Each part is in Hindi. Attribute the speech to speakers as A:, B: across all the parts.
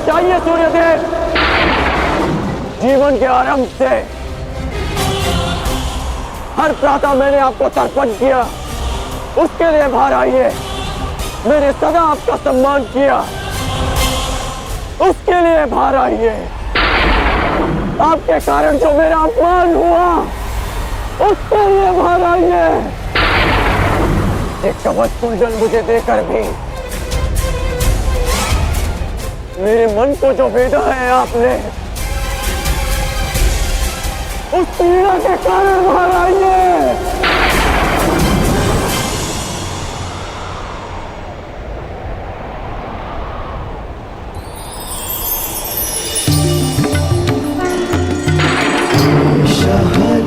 A: चाहिए सूर्यदेव। जीवन के आरंभ से हर प्रातः मैंने आपको तर्पण किया, उसके लिए बाहर आइए। मैंने सदा आपका सम्मान किया, उसके लिए बाहर आइए। आपके कारण जो मेरा अपमान हुआ, उसके लिए बाहर आइए। एक कवच कुंडल मुझे देकर भी मेरे मन को जो भेदा है आपने, उस पीड़ा के कारण बाहर आइए।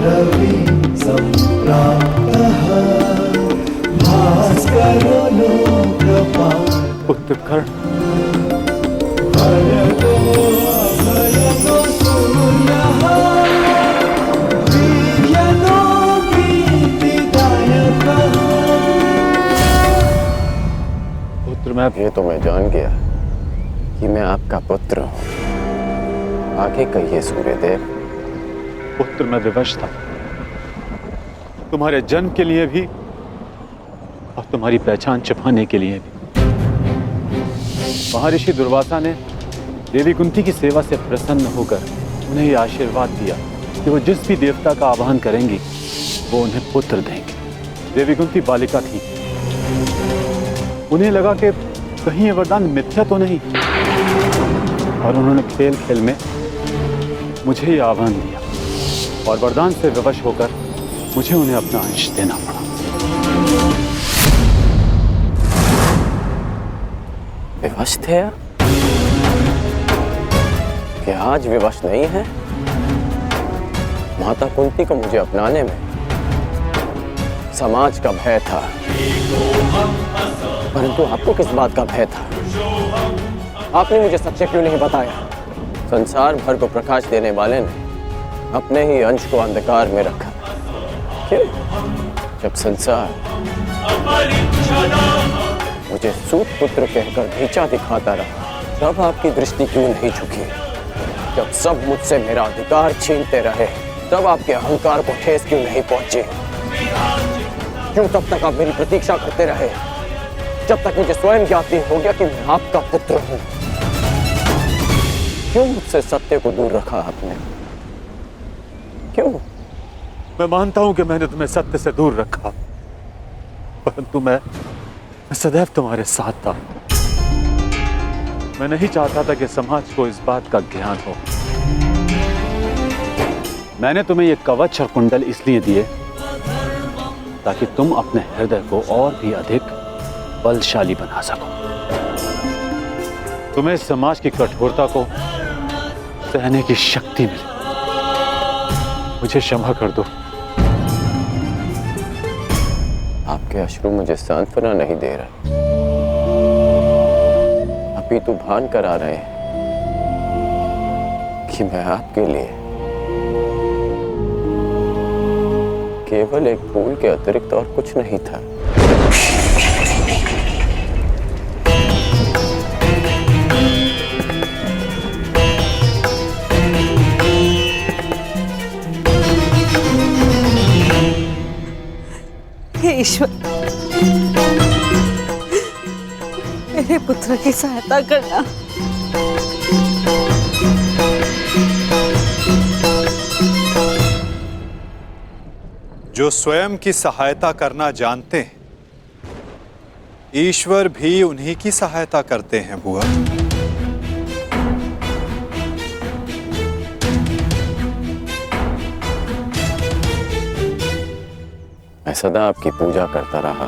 B: रवि संप्राप्तः भास्करो लोकपाल।
C: पुत्र कर्ण,
B: भरतो अभयतो सूर्यः वीर्यतो कीर्तिदायकः।
C: पुत्र मैं
A: ये तो मैं जान गया कि मैं आपका पुत्र हूं। आगे कहिए सूर्यदेव।
C: पुत्र मैं विवश था, तुम्हारे जन्म के लिए भी और तुम्हारी पहचान छिपाने के लिए भी। महर्षि दुर्वासा ने देवी कुंती की सेवा से प्रसन्न होकर उन्हें यह आशीर्वाद दिया कि वो जिस भी देवता का आवाहन करेंगी वो उन्हें पुत्र देंगे। देवी कुंती बालिका थी, उन्हें लगा कि कहीं ये वरदान मिथ्या तो नहीं, और उन्होंने खेल खेल में मुझे यह आह्वान दिया और वरदान से विवश होकर मुझे उन्हें अपना अंश देना पड़ा।
A: विवश थे आप? क्या आज विवश नहीं है? माता कुंती को मुझे अपनाने में समाज का भय था, परंतु आपको किस बात का भय था? आपने मुझे सत्य क्यों नहीं बताया? संसार भर को प्रकाश देने वाले ने अपने ही अंश को अंधकार में रखा। क्यों? जब संसार मुझे सूत पुत्र कहकर नीचा दिखाता रहा, तब आपकी दृष्टि क्यों नहीं झुकी? जब सब मुझसे मेरा अधिकार छीनते रहे, तब आपके अहंकार को ठेस क्यों नहीं पहुंची? क्यों तब तक आप मेरी प्रतीक्षा करते रहे, जब तक मुझे स्वयं ज्ञात नहीं हो गया कि मैं आपका पुत्र हूं? क्यों मुझसे सत्य को दूर रखा आपने? क्यों?
C: मैं मानता हूं कि मैंने तुम्हें सत्य से दूर रखा, परंतु मैं सदैव तुम्हारे साथ था। मैं नहीं चाहता था कि समाज को इस बात का ज्ञान हो। मैंने तुम्हें ये कवच और कुंडल इसलिए दिए ताकि तुम अपने हृदय को और भी अधिक बलशाली बना सको। तुम्हें समाज की कठोरता को सहने की शक्ति मिले। मुझे क्षमा कर दो।
A: आपके अश्रु मुझे सांत्वना नहीं दे रहे, अपितु भान करा रहे हैं कि मैं आपके लिए केवल एक फूल के अतिरिक्त और कुछ नहीं था।
D: हे ईश्वर, मेरे पुत्र की सहायता करना।
E: जो स्वयं की सहायता करना जानते हैं, ईश्वर भी उन्हीं की सहायता करते हैं बुआ।
A: मैं सदा आपकी पूजा करता रहा,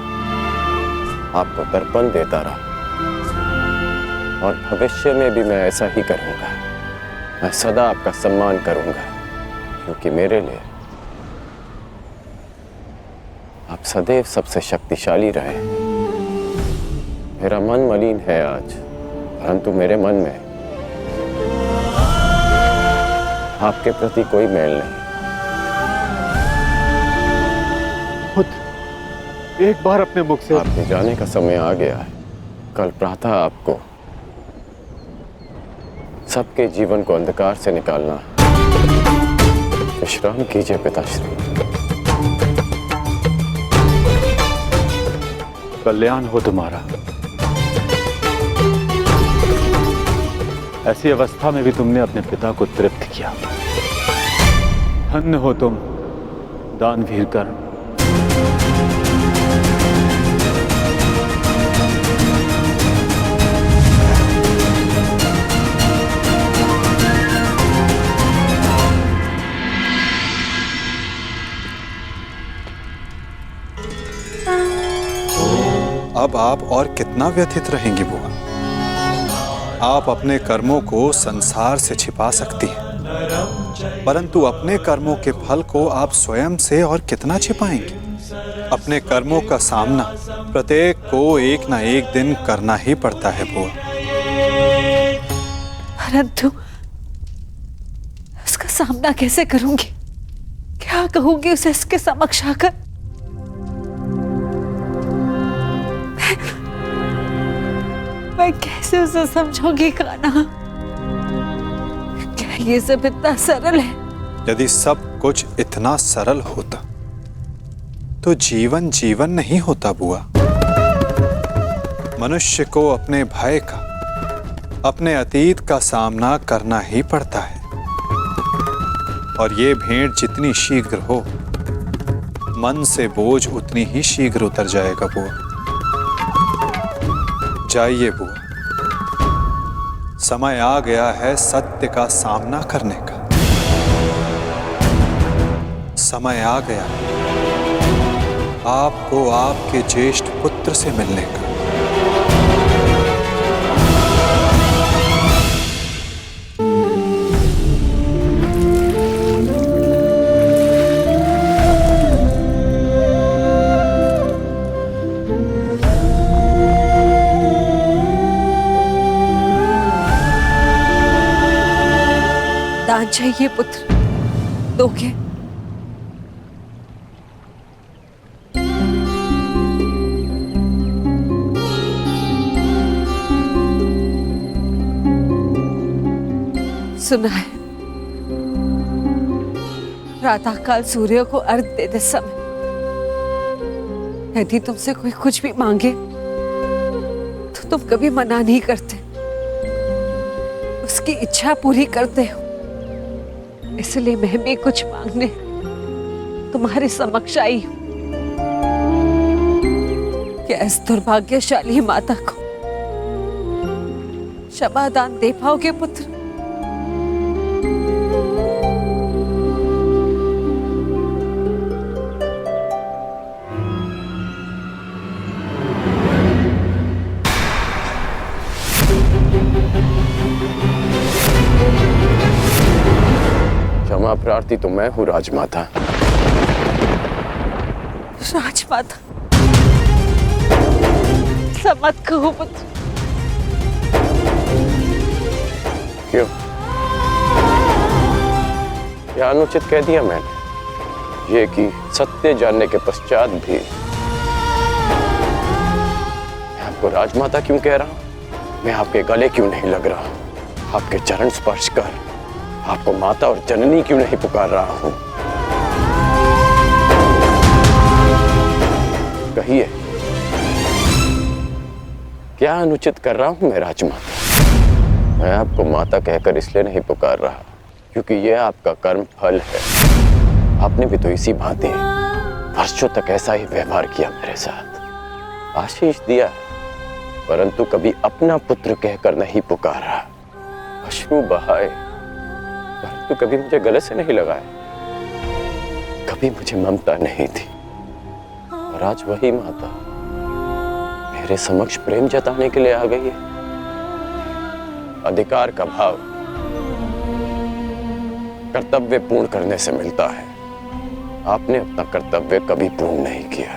A: आपको तर्पण देता रहा, और भविष्य में भी मैं ऐसा ही करूंगा। मैं सदा आपका सम्मान करूंगा, क्योंकि मेरे लिए आप सदैव सबसे शक्तिशाली रहे। मेरा मन मलिन है आज, परंतु मेरे मन में आपके प्रति कोई मैल नहीं।
C: एक बार अपने मुख से
A: आपके जाने का समय आ गया है। कल प्रातः आपको सबके जीवन को अंधकार से निकालना। विश्राम कीजिए पिताश्री।
C: कल्याण हो तुम्हारा। ऐसी अवस्था में भी तुमने अपने पिता को तृप्त किया। धन्य हो तुम दानवीर कर्ण।
E: अब आप और कितना व्यथित रहेंगी बुआ? आप अपने कर्मों को संसार से छिपा सकती हैं, परंतु अपने कर्मों के फल को आप स्वयं से और कितना छिपाएंगी? अपने कर्मों का सामना प्रत्येक को एक ना एक दिन करना ही पड़ता है बुआ।
D: परंतु उसका सामना कैसे करूंगी? क्या कहूंगी उसे इसके समक्ष आकर? मैं कैसे उसे समझाऊंगी कान्हा? क्या ये सब इतना सरल है?
E: यदि सब कुछ इतना सरल होता तो जीवन जीवन नहीं होता बुआ। मनुष्य को अपने भय का, अपने अतीत का सामना करना ही पड़ता है, और ये भेंट जितनी शीघ्र हो, मन से बोझ उतनी ही शीघ्र उतर जाएगा बुआ। जाइए बुआ, समय आ गया है सत्य का सामना करने का। समय आ गया आपको आपके ज्येष्ठ पुत्र से मिलने का।
D: दान चाहिए पुत्र, दोगे? सुना है प्रातःकाल सूर्य को अर्घ देते समय यदि तुमसे कोई कुछ भी मांगे तो तुम कभी मना नहीं करते, उसकी इच्छा पूरी करते हो। इसलिए मैं भी कुछ मांगने तुम्हारे समक्ष आई हूं। क्या इस दुर्भाग्यशाली माता को क्षमा दान दे पाओगे पुत्र?
A: क्षमा प्रार्थी तो मैं हूँ राजमाता।
D: राजमाता सब मत कहो पुत्र।
A: क्यों? क्या अनुचित कह दिया मैंने? ये कि सत्य जानने के पश्चात भी मैं आपको राजमाता क्यों कह रहा हूं? मैं आपके गले क्यों नहीं लग रहा हूं? आपके चरण स्पर्श कर आपको माता और जननी क्यों नहीं पुकार रहा हूं? कहिए, क्या अनुचित कर रहा हूं मैं राजमाता? मैं आपको माता कहकर इसलिए नहीं पुकार रहा क्योंकि यह आपका कर्म फल है। आपने भी तो इसी भांति वर्षों तक ऐसा ही व्यवहार किया मेरे साथ, आशीष दिया, परंतु कभी अपना पुत्र कहकर नहीं पुकारा। अश्रु बहाए परंतु कभी मुझे गले से नहीं लगाया, कभी मुझे ममता नहीं थी। और आज वही माता मेरे समक्ष प्रेम जताने के लिए आ गई है। अधिकार का भाव कर्तव्य पूर्ण करने से मिलता है। आपने अपना कर्तव्य कभी पूर्ण नहीं किया,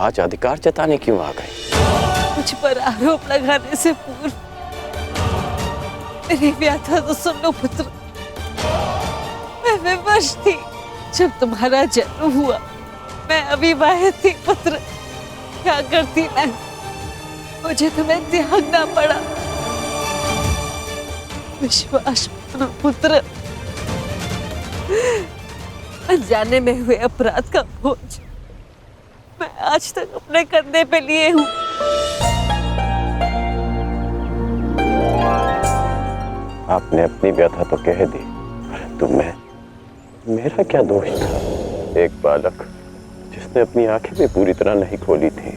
A: आज अधिकार जताने क्यों आ गई?
D: मुझ पर आरोप लगाने से पूर्व मेरी व्याथा तो सुन लो पुत्र। मैं विवश थी जब तुम्हारा जन्म हुआ। मैं अविवाहित थी पुत्र। क्या करती मैं? मुझे तुम्हें त्यागना पड़ा। विश्वास मानो पुत्र। अनजाने में हुए अपराध का बोझ मैं आज तक अपने कंधे पे लिए हूँ।
A: आपने अपनी व्यथा तो कह दी, परंतु मेरा क्या दोष था? एक बालक जिसने अपनी आंखें भी पूरी तरह नहीं खोली थी,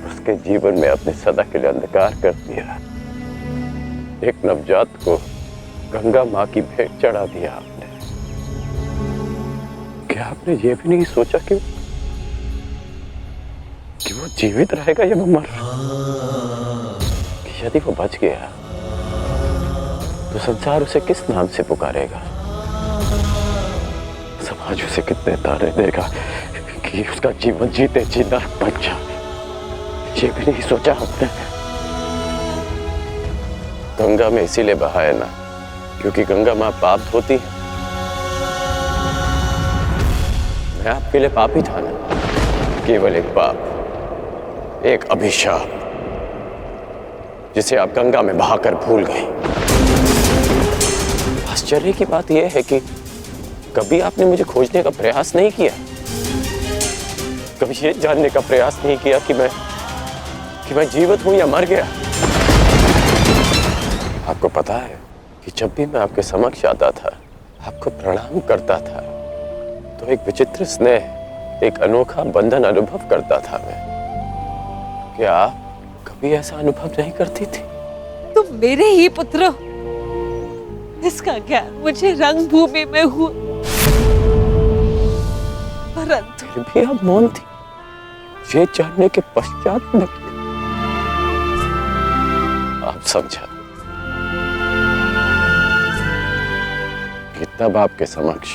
A: उसके जीवन में आपने सदा के लिए अंधकार कर दिया। एक नवजात को गंगा माँ की भेंट चढ़ा दिया आपने। क्या आपने ये भी नहीं सोचा कि वो जीवित रहेगा या वो मर? कि यदि वो बच गया तो संसार उसे किस नाम से पुकारेगा? समाज उसे कितने ताने देगा कि उसका जीवन जीते जी नरक बन जाए? ये भी नहीं सोचा आपने। गंगा में इसीलिए बहाया ना क्योंकि गंगा मां पाप धोती है। मैं आपके लिए पापी था ना, केवल एक पाप, एक अभिशाप जिसे आप गंगा में बहाकर भूल गए। आश्चर्य की बात यह है कि कभी आपने मुझे खोजने का प्रयास नहीं किया, कभी ये जानने का प्रयास नहीं किया कि मैं जीवित हूं या मर गया। आपको पता है कि जब भी मैं आपके समक्ष आता था, आपको प्रणाम करता था, तो एक विचित्र स्नेह, एक अनोखा बंधन अनुभव करता था मैं। क्या आप कभी ऐसा अनुभव नहीं करती थी?
D: तुम मेरे ही पुत्र हो। इसका ज्ञान मुझे रंगभूमि में हुआ, परंतु
A: फिर भी आप मौन थी। ये जानने के पश्चात में आप समझा कि तब आपके समक्ष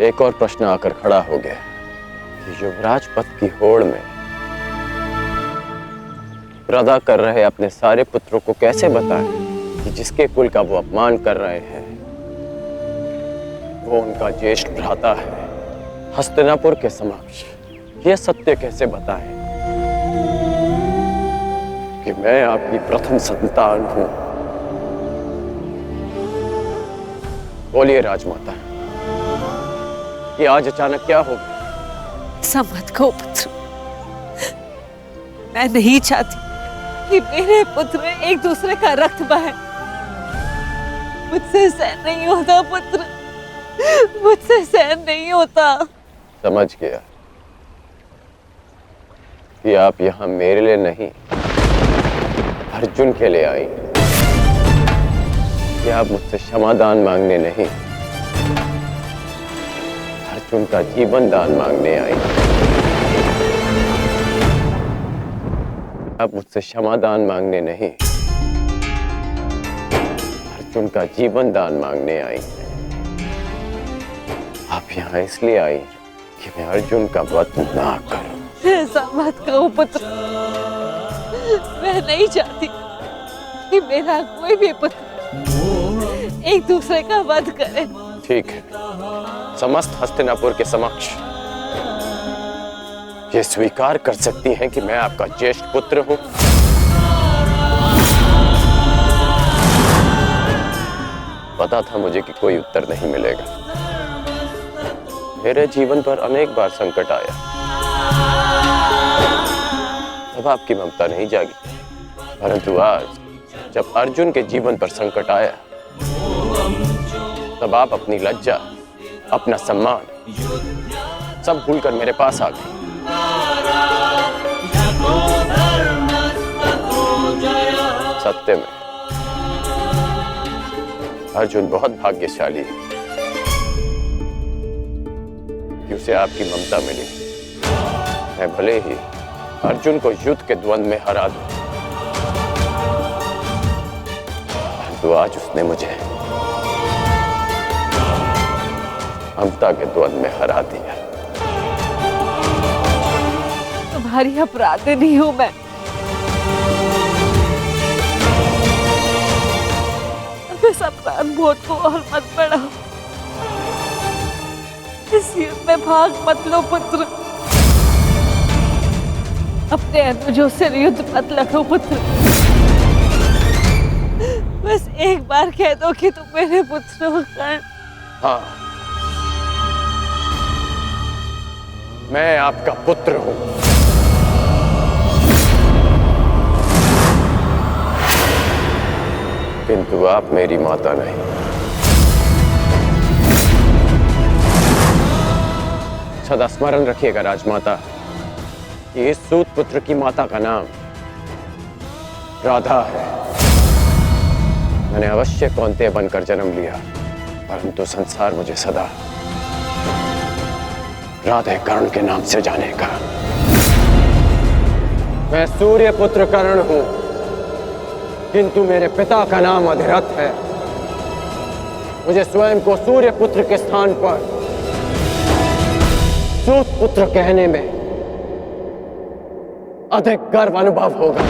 A: एक और प्रश्न आकर खड़ा हो गया कि युवराज पद की होड़ में प्रदा कर रहे अपने सारे पुत्रों को कैसे बताएं कि जिसके कुल का वो अपमान कर रहे हैं वो उनका ज्येष्ठ भ्राता है। हस्तिनापुर के समक्ष यह सत्य कैसे बताएं कि मैं आपकी प्रथम संतान हूं? बोलिए राजमाता, कि आज अचानक क्या हो गया?
D: ऐसा मत कहो पुत्र। मैं नहीं चाहती कि मेरे पुत्र एक दूसरे का रक्त बहे। मुझसे सहन नहीं होता पुत्र, मुझसे सहन नहीं होता।
A: समझ गया कि आप यहाँ मेरे लिए नहीं, अर्जुन के लिए आई। कि आप मुझसे क्षमादान मांगने नहीं, अर्जुन का जीवन दान मांगने आई। आप मुझसे क्षमादान मांगने नहीं, अर्जुन का जीवन दान मांगने आई। आप यहाँ इसलिए आई कि मैं अर्जुन का वध ना करूं।
D: ऐसा मत कहो पुत्र। मैं नहीं चाहती कि मेरा कोई भी पुत्र एक दूसरे का वध करे।
A: ठीक है, समस्त हस्तिनापुर के समक्ष ये स्वीकार कर सकती हैं कि मैं आपका ज्येष्ठ पुत्र हूं। पता था मुझे कि कोई उत्तर नहीं मिलेगा। मेरे जीवन पर अनेक बार संकट आया, तब आपकी ममता नहीं जागी। परंतु आज जब अर्जुन के जीवन पर संकट आया, तब आप अपनी लज्जा, अपना सम्मान सब भूलकर मेरे पास आ गए। सत्य में अर्जुन बहुत भाग्यशाली है कि उसे आपकी ममता मिली। मैं भले ही अर्जुन को युद्ध के द्वंद्व में हरा दूं, परंतु आज उसने मुझे ममता के द्वंद्व में हरा दिया।
D: तुम्हारी अपराधी नहीं हूं मैं। इस अपराध बोध को और मत बढ़ाओ। इस युद्ध में भाग मत लो पुत्र। अपने अनुजों से युद्ध मत लड़ो पुत्र। बस एक बार कह दो कि तुम मेरे पुत्र हो कर्ण।
A: हाँ, मैं आपका पुत्र हूं। किंतु आप मेरी माता नहीं। सदा स्मरण रखिएगा राजमाता कि इस सूत पुत्र की माता का नाम राधा है। मैंने अवश्य कौंतेय बनकर जन्म लिया, परंतु संसार मुझे सदा राधे कर्ण के नाम से जानेगा। मैं सूर्य पुत्र कर्ण हूं, किंतु मेरे पिता का नाम अधिरथ है। मुझे स्वयं को सूर्य पुत्र के स्थान पर सूत पुत्र कहने में अधिक गर्व अनुभव होगा।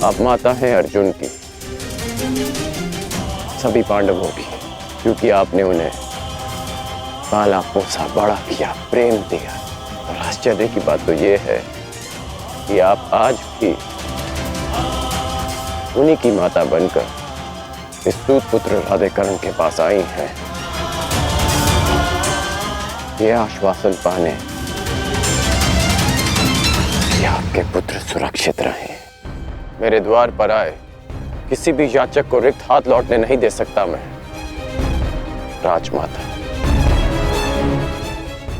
A: आप माता हैं अर्जुन की, सभी पांडवों की, क्योंकि आपने उन्हें पाला पोसा बड़ा किया, प्रेम दिया। और आश्चर्य की बात तो यह है कि आप आज भी उन्हीं की माता बनकर इस सूत पुत्र राधे कर्ण के पास आई हैं, ये आश्वासन पाने कि आपके पुत्र सुरक्षित रहें। मेरे द्वार पर आए किसी भी याचक को रिक्त हाथ लौटने नहीं दे सकता मैं। राजमाता,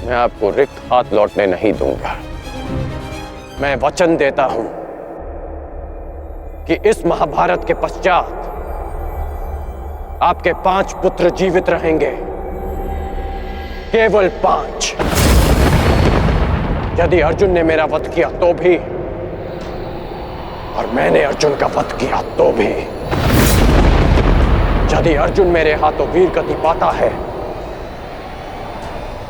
A: मैं आपको रिक्त हाथ लौटने नहीं दूंगा। मैं वचन देता हूं कि इस महाभारत के पश्चात आपके 5 पुत्र जीवित रहेंगे, केवल 5। यदि अर्जुन ने मेरा वध किया तो भी, और मैंने अर्जुन का वध किया तो भी। यदि अर्जुन मेरे हाथों वीर गति पाता है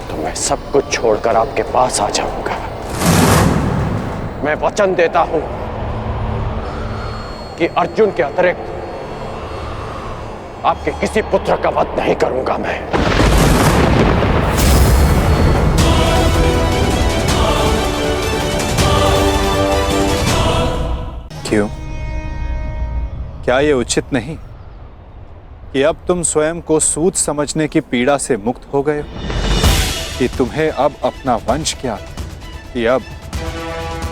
A: तो मैं सब कुछ छोड़कर आपके पास आ जाऊंगा। मैं वचन देता हूं कि अर्जुन के अतिरिक्त आपके किसी पुत्र का वध नहीं करूंगा मैं।
E: क्यों? क्या ये उचित नहीं कि अब तुम स्वयं को सूत समझने की पीड़ा से मुक्त हो गए हो? कि तुम्हें अब अपना वंश क्या, कि अब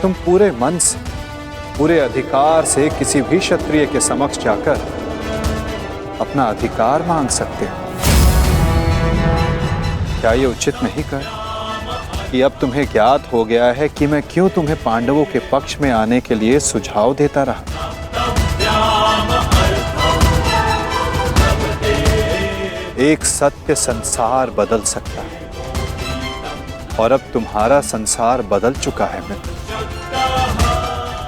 E: तुम पूरे मन से, पूरे अधिकार से किसी भी क्षत्रिय के समक्ष जाकर अपना अधिकार मांग सकते हो? क्या ये उचित नहीं कर कि अब तुम्हें ज्ञात हो गया है कि मैं क्यों तुम्हें पांडवों के पक्ष में आने के लिए सुझाव देता रहा? एक सत्य संसार बदल सकता है, और अब तुम्हारा संसार बदल चुका है मित्र।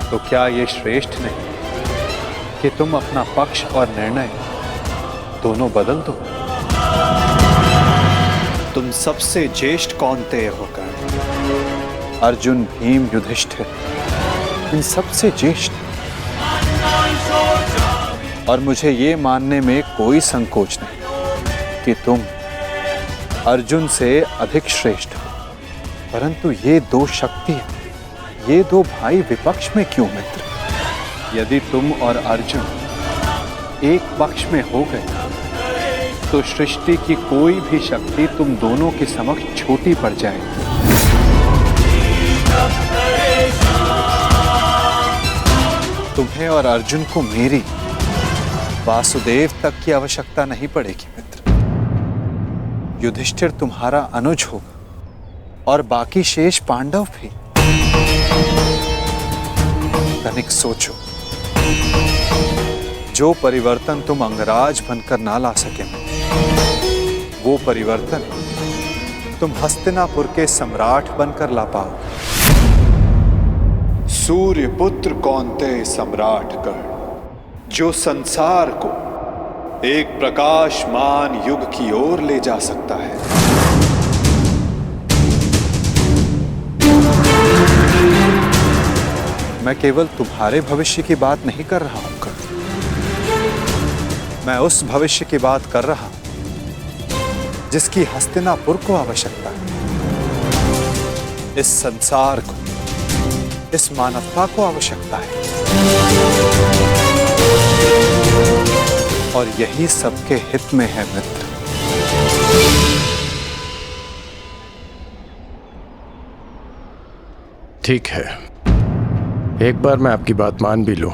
E: तो क्या ये श्रेष्ठ नहीं कि तुम अपना पक्ष और निर्णय दोनों बदल दो? तुम सबसे ज्येष्ठ कौंतेय होकर अर्जुन, भीम, युधिष्ठिर, इन सबसे ज्येष्ठ, और मुझे ये मानने में कोई संकोच नहीं कि तुम अर्जुन से अधिक श्रेष्ठ हो। परंतु ये 2 शक्तियां, ये 2 भाई विपक्ष में क्यों मित्र? यदि तुम और अर्जुन एक पक्ष में हो गए तो सृष्टि की कोई भी शक्ति तुम दोनों के समक्ष छोटी पड़ जाएगी। तुम्हें और अर्जुन को मेरी, वासुदेव तक की आवश्यकता नहीं पड़ेगी मित्र। युधिष्ठिर तुम्हारा अनुज होगा और बाकी शेष पांडव भी। तनिक सोचो, जो परिवर्तन तुम अंगराज बनकर ना ला सके, वो परिवर्तन तुम हस्तिनापुर के सम्राट बनकर ला पाओगे। सूर्य पुत्र कौंतेय सम्राट कर्ण, जो संसार को एक प्रकाशमान युग की ओर ले जा सकता है। मैं केवल तुम्हारे भविष्य की बात नहीं कर रहा हूं कर्ण, मैं उस भविष्य की बात कर रहा हूं जिसकी हस्तिनापुर को आवश्यकता है। इस संसार को, इस मानवता को आवश्यकता है। और यही सबके हित में है मित्र।
F: ठीक है, एक बार मैं आपकी बात मान भी लूं,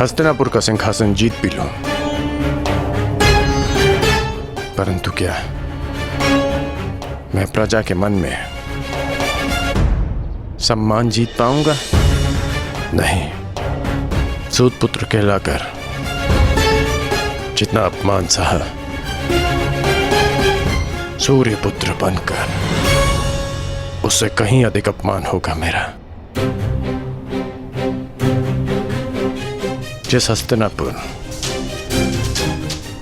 F: हस्तिनापुर का सिंहासन जीत भी लूं, परंतु क्या मैं प्रजा के मन में सम्मान जीत पाऊंगा? नहीं। सूत पुत्र कहलाकर जितना अपमान सहा, सूर्य पुत्र बनकर उससे कहीं अधिक अपमान होगा मेरा। जिस हस्तिनापुर,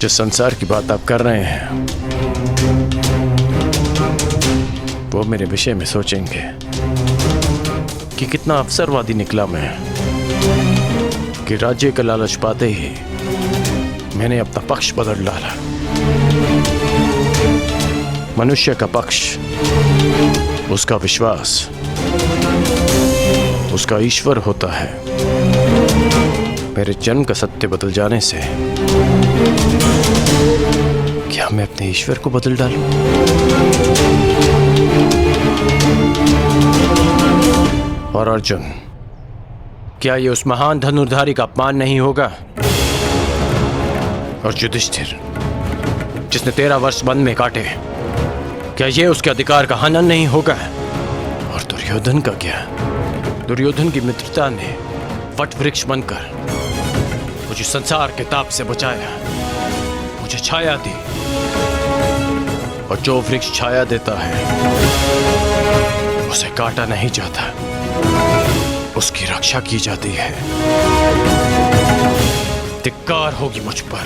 F: जिस संसार की बात आप कर रहे हैं, वो मेरे विषय में सोचेंगे कि कितना अवसरवादी निकला मैं, कि राज्य का लालच पाते ही मैंने अपना पक्ष बदल डाला। मनुष्य का पक्ष, उसका विश्वास, उसका ईश्वर होता है। मेरे जन्म का सत्य बदल जाने से क्या मैं अपने ईश्वर को बदल डालूं? और अर्जुन, क्या ये उस महान धनुर्धारी का अपमान नहीं होगा? और युधिष्ठिर, जिसने 13 वर्ष वन में काटे, क्या ये उसके अधिकार का हनन नहीं होगा? और दुर्योधन का क्या? दुर्योधन की मित्रता ने वट वृक्ष बनकर मुझे संसार के ताप से बचाया, मुझे छाया दी। और जो वृक्ष छाया देता है उसे काटा नहीं जाता, उसकी रक्षा की जाती है। धिक्कार होगी मुझ पर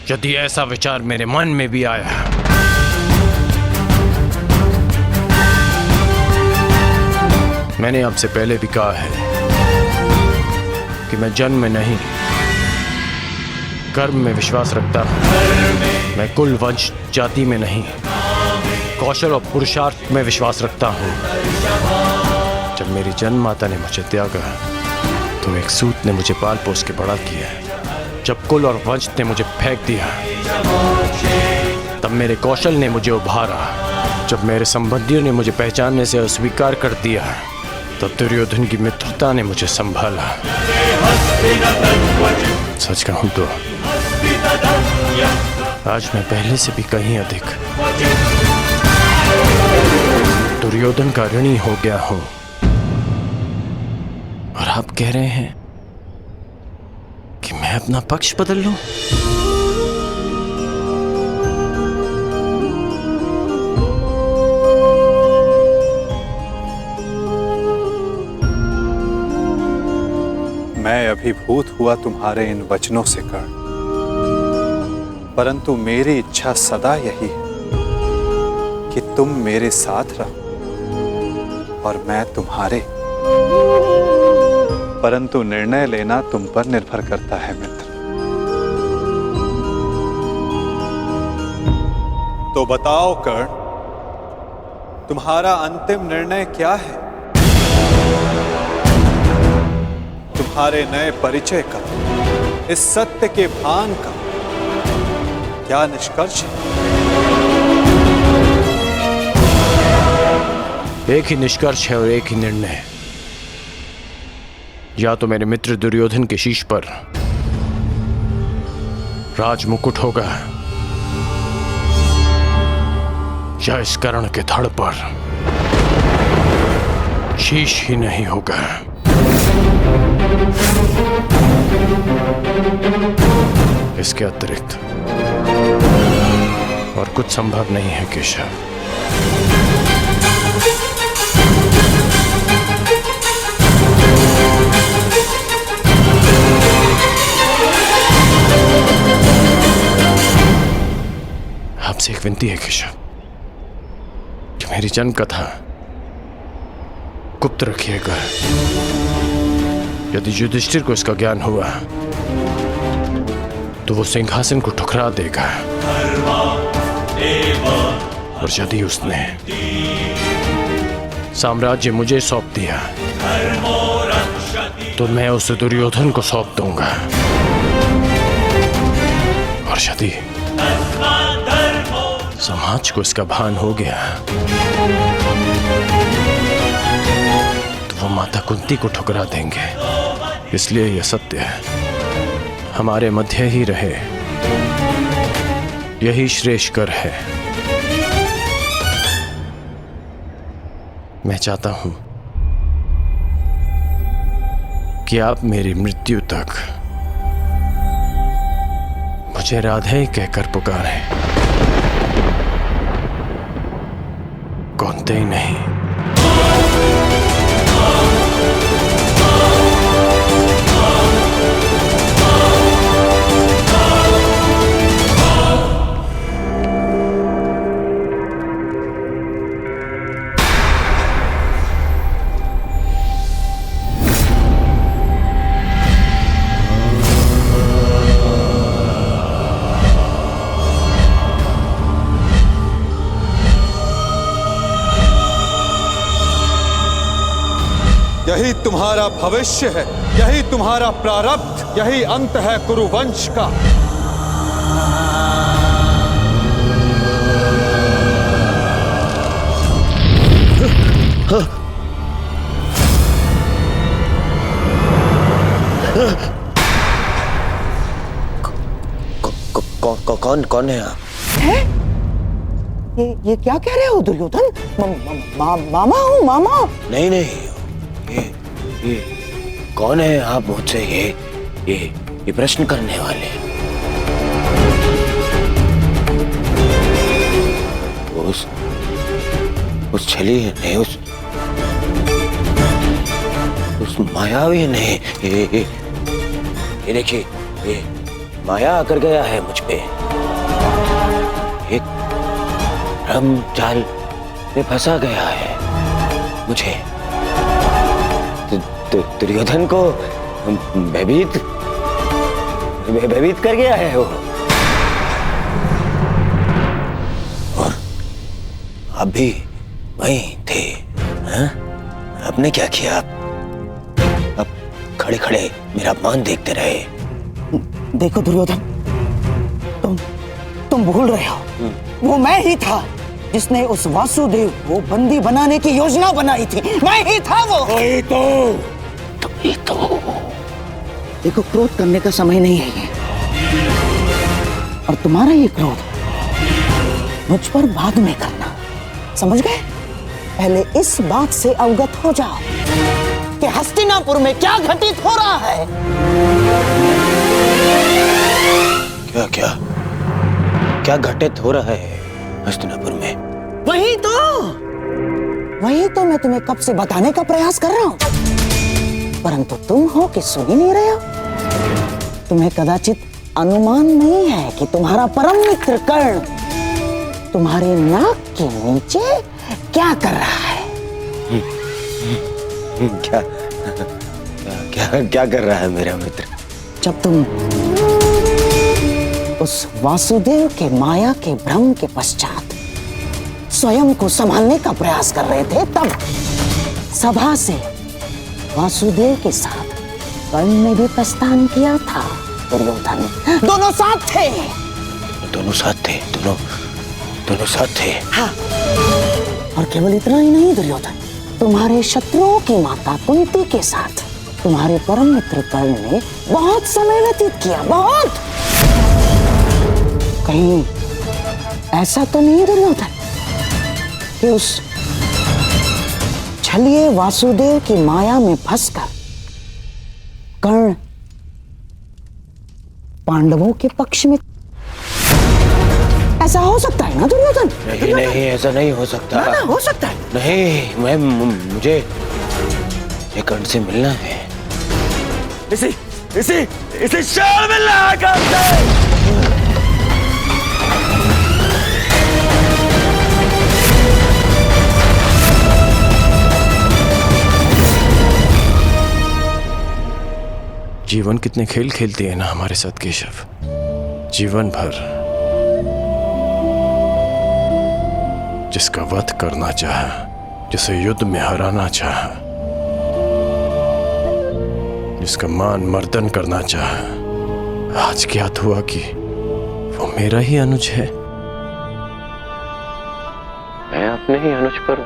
F: यदि ऐसा विचार मेरे मन में भी आया। मैंने आपसे पहले भी कहा है कि मैं जन्म में नहीं, कर्म में विश्वास रखता हूं। मैं कुल, वंश, जाति में नहीं, कौशल और पुरुषार्थ में विश्वास रखता हूं। जब मेरी जन्म माता ने मुझे त्यागा तो एक सूत ने मुझे पाल पोस के बड़ा किया। जब कुल और वंश ने मुझे फेंक दिया तब मेरे कौशल ने मुझे उभारा। जब मेरे संबंधियों ने मुझे पहचानने से अस्वीकार कर दिया तब दुर्योधन की मित्रता ने मुझे संभाला। सच कहूं तो आज मैं पहले से भी कहीं अधिक दुर्योधन का ऋणी हो गया हूं। और आप कह रहे हैं कि मैं अपना पक्ष बदल लूं?
E: मैं अभिभूत हुआ तुम्हारे इन वचनों से कर्ण, परंतु मेरी इच्छा सदा यही है कि तुम मेरे साथ रहो और मैं तुम्हारे। परंतु निर्णय लेना तुम पर निर्भर करता है मित्र। तो बताओ कर्ण, तुम्हारा अंतिम निर्णय क्या है? तुम्हारे नए परिचय का, इस सत्य के भान का क्या निष्कर्ष है?
F: एक ही निष्कर्ष है और एक ही निर्णय। या तो मेरे मित्र दुर्योधन के शीश पर राज मुकुट होगा या इस कर्ण के धड़ पर शीश ही नहीं होगा। इसके अतिरिक्त और कुछ संभव नहीं है केशव। आपसे एक विनती है केशव कि मेरी जन्म कथा गुप्त रखिएगा। यदि युधिष्ठिर को इसका ज्ञान हुआ तो वो सिंहासन को ठुकरा देगा, और यदि उसने साम्राज्य मुझे सौंप दिया तो मैं उसे दुर्योधन को सौंप दूंगा। और यदि समाज को इसका भान हो गया तो वो माता कुंती को ठुकरा देंगे। इसलिए यह सत्य है हमारे मध्य ही रहे, यही श्रेष्ठकर है। मैं चाहता हूं कि आप मेरी मृत्यु तक मुझे राधे कहकर पुकारें, कौनते ही नहीं।
E: यही तुम्हारा भविष्य है, यही तुम्हारा प्रारब्ध, यही अंत है कुरुवंश का।
G: कौन है आप?
H: ये क्या कह रहे हो दुर्योधन? मामा हूँ मामा।
G: नहीं नहीं, ये कौन है आप मुझसे ये प्रश्न करने वाले? उस छली ने, उस मायावी ने, ये देखिए, ये माया आकर गया है मुझ पे। एक भ्रम जाल में फंसा गया है मुझे। दुर्योधन को भयभीत कर गया है वो। और आप भी वहीं थे, हाँ? आपने क्या किया? आप खड़े खड़े मेरा अपमान देखते रहे।
H: देखो दुर्योधन, तुम भूल रहे हो, वो मैं ही था जिसने उस वासुदेव को बंदी बनाने की योजना बनाई थी। मैं ही था वो।
G: ये तो
H: देखो, क्रोध करने का समय नहीं है ये। और तुम्हारा ये क्रोध मुझ पर बाद में करना, समझ गए? पहले इस बात से अवगत हो जाओ कि हस्तिनापुर में क्या घटित हो रहा है।
G: क्या घटित हो रहा है हस्तिनापुर में?
H: वही तो मैं तुम्हें कब से बताने का प्रयास कर रहा हूं, परंतु तुम हो कि सुन ही नहीं रहे हो। तुम्हें कदाचित अनुमान नहीं है कि तुम्हारा परम मित्र कर्ण तुम्हारे नाक के नीचे क्या कर रहा है।
G: क्या कर रहा है मेरा मित्र?
H: जब तुम उस वासुदेव के माया के भ्रम के पश्चात स्वयं को संभालने का प्रयास कर रहे थे, तब सभा से वासुदेव के साथ कर्ण ने भी प्रस्थान किया था। दुर्योधन, दोनों साथ थे।
G: दोनों साथ थे।
H: हाँ, और केवल इतना ही नहीं दुर्योधन, तुम्हारे शत्रुओं की माता कुंती के साथ तुम्हारे परम मित्र कर्ण ने बहुत समय व्यतीत किया। बहुत। कहीं ऐसा तो नहीं दुर्योधन कि उस छलिए वासुदेव की माया में फंसकर कर्ण पांडवों के पक्ष में? ऐसा हो सकता है ना दुर्योधन?
G: नहीं, ऐसा नहीं हो सकता।
H: ना, हो सकता है।
G: नहीं, मुझे कर्ण से मिलना है।
B: इसे शाम मिलना है।
F: जीवन कितने खेल खेलती है ना हमारे साथ केशव। जीवन भर जिसका वध करना चाहा, जिसे युद्ध में हराना चाहा, जिसका मान मर्दन करना चाहा, आज ज्ञात हुआ कि वो मेरा ही अनुज है। मैं अपने ही अनुज पर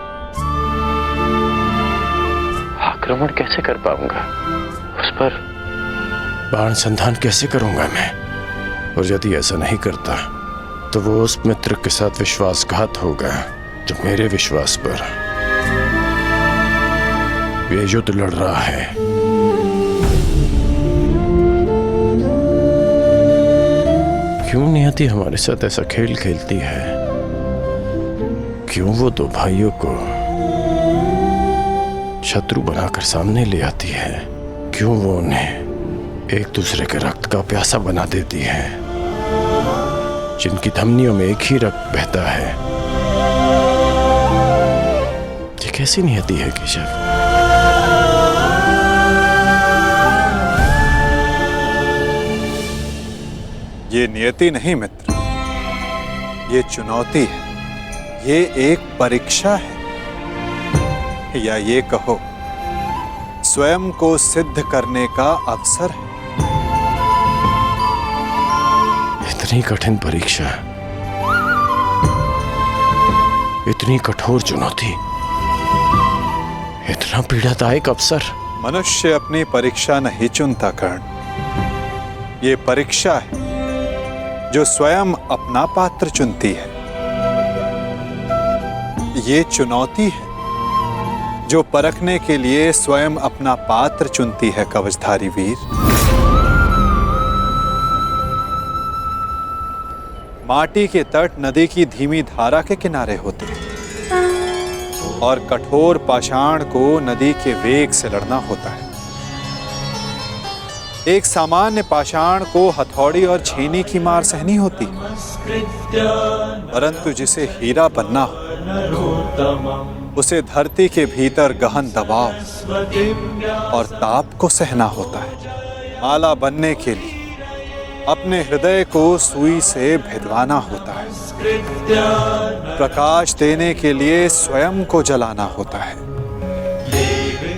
F: आक्रमण कैसे कर पाऊंगा? उस पर बाण संधान कैसे करूंगा मैं? और यदि ऐसा नहीं करता तो वो उस मित्र के साथ विश्वासघात होगा जो मेरे विश्वास पर ये युद्ध लड़ रहा है। क्यों नियति हमारे साथ ऐसा खेल खेलती है? क्यों वो दो भाइयों को शत्रु बनाकर सामने ले आती है? क्यों वो उन्हें एक दूसरे के रक्त का प्यासा बना देती है, जिनकी धमनियों में एक ही रक्त बहता है? ये कैसी नियति है केशव?
E: ये नियति नहीं मित्र, ये चुनौती है, ये एक परीक्षा है, या ये कहो स्वयं को सिद्ध करने का अवसर है।
F: इतनी कठिन परीक्षा, इतनी कठोर चुनौती, इतना पीड़ादायक अवसर।
E: मनुष्य अपनी परीक्षा नहीं चुनता कर्ण, ये परीक्षा है जो स्वयं अपना पात्र चुनती है। ये चुनौती है जो परखने के लिए स्वयं अपना पात्र चुनती है कवचधारी वीर। माटी के तट नदी की धीमी धारा के किनारे होते हैं और कठोर पाषाण को नदी के वेग से लड़ना होता है। एक सामान्य पाषाण को हथौड़ी और छेनी की मार सहनी होती है, परंतु जिसे हीरा बनना हो उसे धरती के भीतर गहन दबाव और ताप को सहना होता है। माला बनने के लिए अपने हृदय को सुई से भिदवाना होता है। प्रकाश देने के लिए स्वयं को जलाना होता है।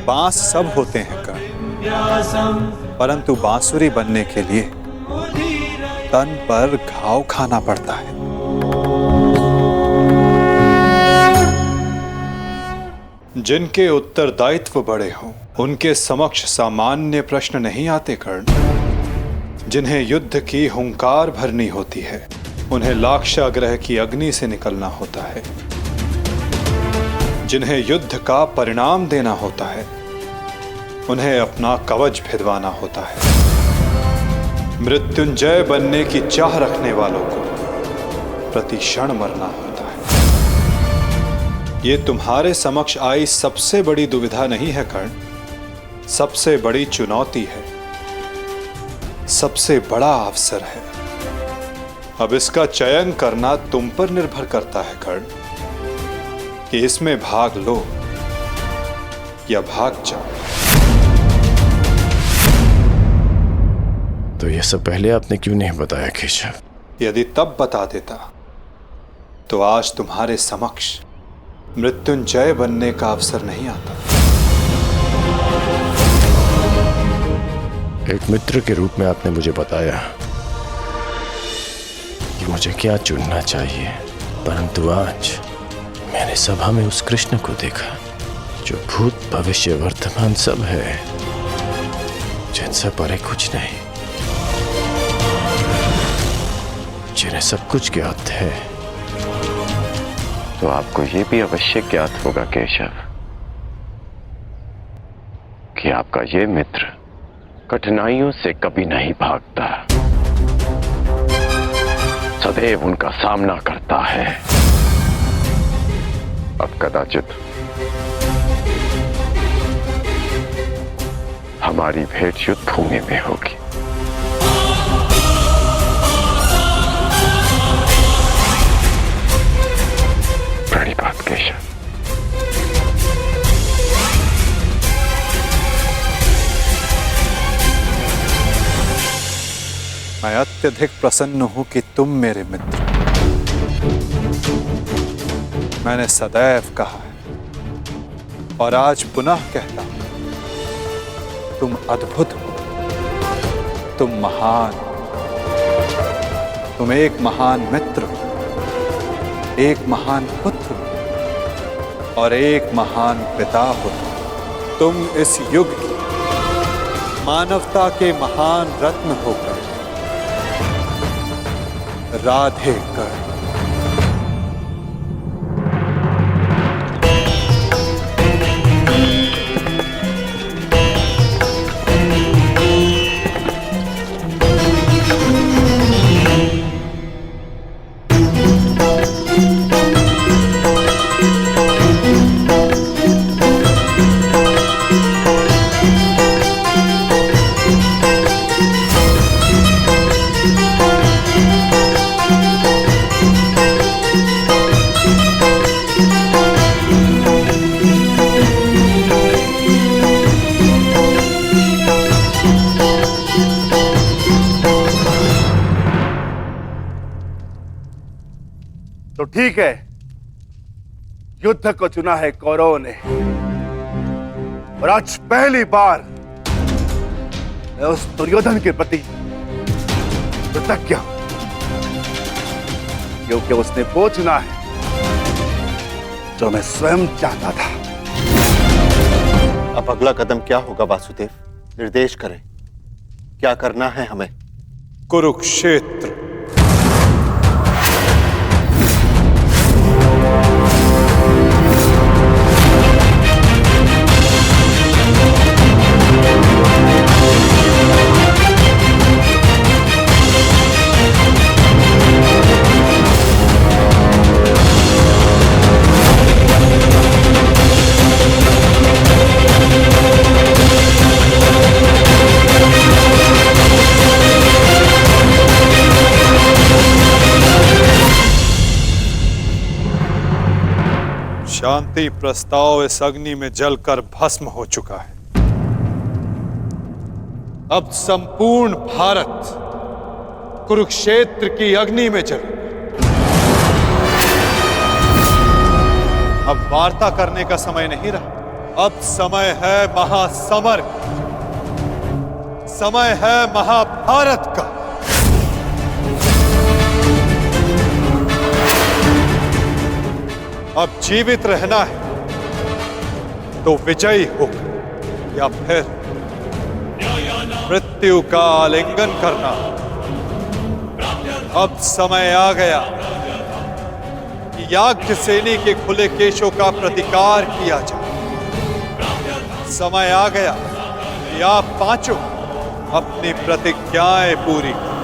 E: बांस सब होते हैं कर्ण, परंतु बांसुरी बनने के लिए तन पर घाव खाना पड़ता है। जिनके उत्तरदायित्व बड़े हों उनके समक्ष सामान्य प्रश्न नहीं आते कर्ण। जिन्हें युद्ध की हुंकार भरनी होती है उन्हें लाक्षागृह की अग्नि से निकलना होता है। जिन्हें युद्ध का परिणाम देना होता है उन्हें अपना कवच भिदवाना होता है। मृत्युंजय बनने की चाह रखने वालों को प्रति क्षण मरना होता है। ये तुम्हारे समक्ष आई सबसे बड़ी दुविधा नहीं है कर्ण, सबसे बड़ी चुनौती है, सबसे बड़ा अवसर है। अब इसका चयन करना तुम पर निर्भर करता है कर्ण कि इसमें भाग लो या भाग जाओ।
F: तो यह सब पहले आपने क्यों नहीं बताया केशव?
E: यदि तब बता देता तो आज तुम्हारे समक्ष मृत्युंजय बनने का अवसर नहीं आता।
F: एक मित्र के रूप में आपने मुझे बताया कि मुझे क्या चुनना चाहिए, परंतु आज मैंने सभा में उस कृष्ण को देखा जो भूत भविष्य वर्तमान सब है, जिनसे परे कुछ नहीं, जिन्हें सब कुछ ज्ञात है। तो आपको यह भी अवश्य ज्ञात होगा केशव कि आपका ये मित्र कठिनाइयों से कभी नहीं भागता, सदैव उनका सामना करता है। अब कदाचित हमारी भेंट युद्ध भूमि में होगी। बड़ी बात केशव।
E: मैं अत्यधिक प्रसन्न हूं कि तुम मेरे मित्र। मैंने सदैव कहा है और आज पुनः कहता हूं तुम अद्भुत हो, तुम महान, तुम एक महान मित्र हो, एक महान पुत्र हो और एक महान पिता हो। तुम इस युग की मानवता के महान रत्न होकर राधे कर।
B: तो ठीक है, युद्ध को चुना है कौरवों ने और आज पहली बार मैं उस दुर्योधन के प्रति कृतज्ञ हूं, क्योंकि उसने वो चुना है जो मैं स्वयं चाहता था।
I: अब अगला कदम क्या होगा वासुदेव? निर्देश करें, क्या करना है हमें?
E: कुरुक्षेत्र। शांति प्रस्ताव इस अग्नि में जलकर भस्म हो चुका है। अब संपूर्ण भारत कुरुक्षेत्र की अग्नि में जले। अब वार्ता करने का समय नहीं रहा, अब समय है महासमर, समय है महाभारत का। अब जीवित रहना है तो विजयी होकर या फिर मृत्यु का आलिंगन करना। अब समय आ गया कि याज्ञसेनी के खुले केशों का प्रतिकार किया जाए। समय आ गया कि आप पांचों अपनी प्रतिज्ञाएं पूरी करें।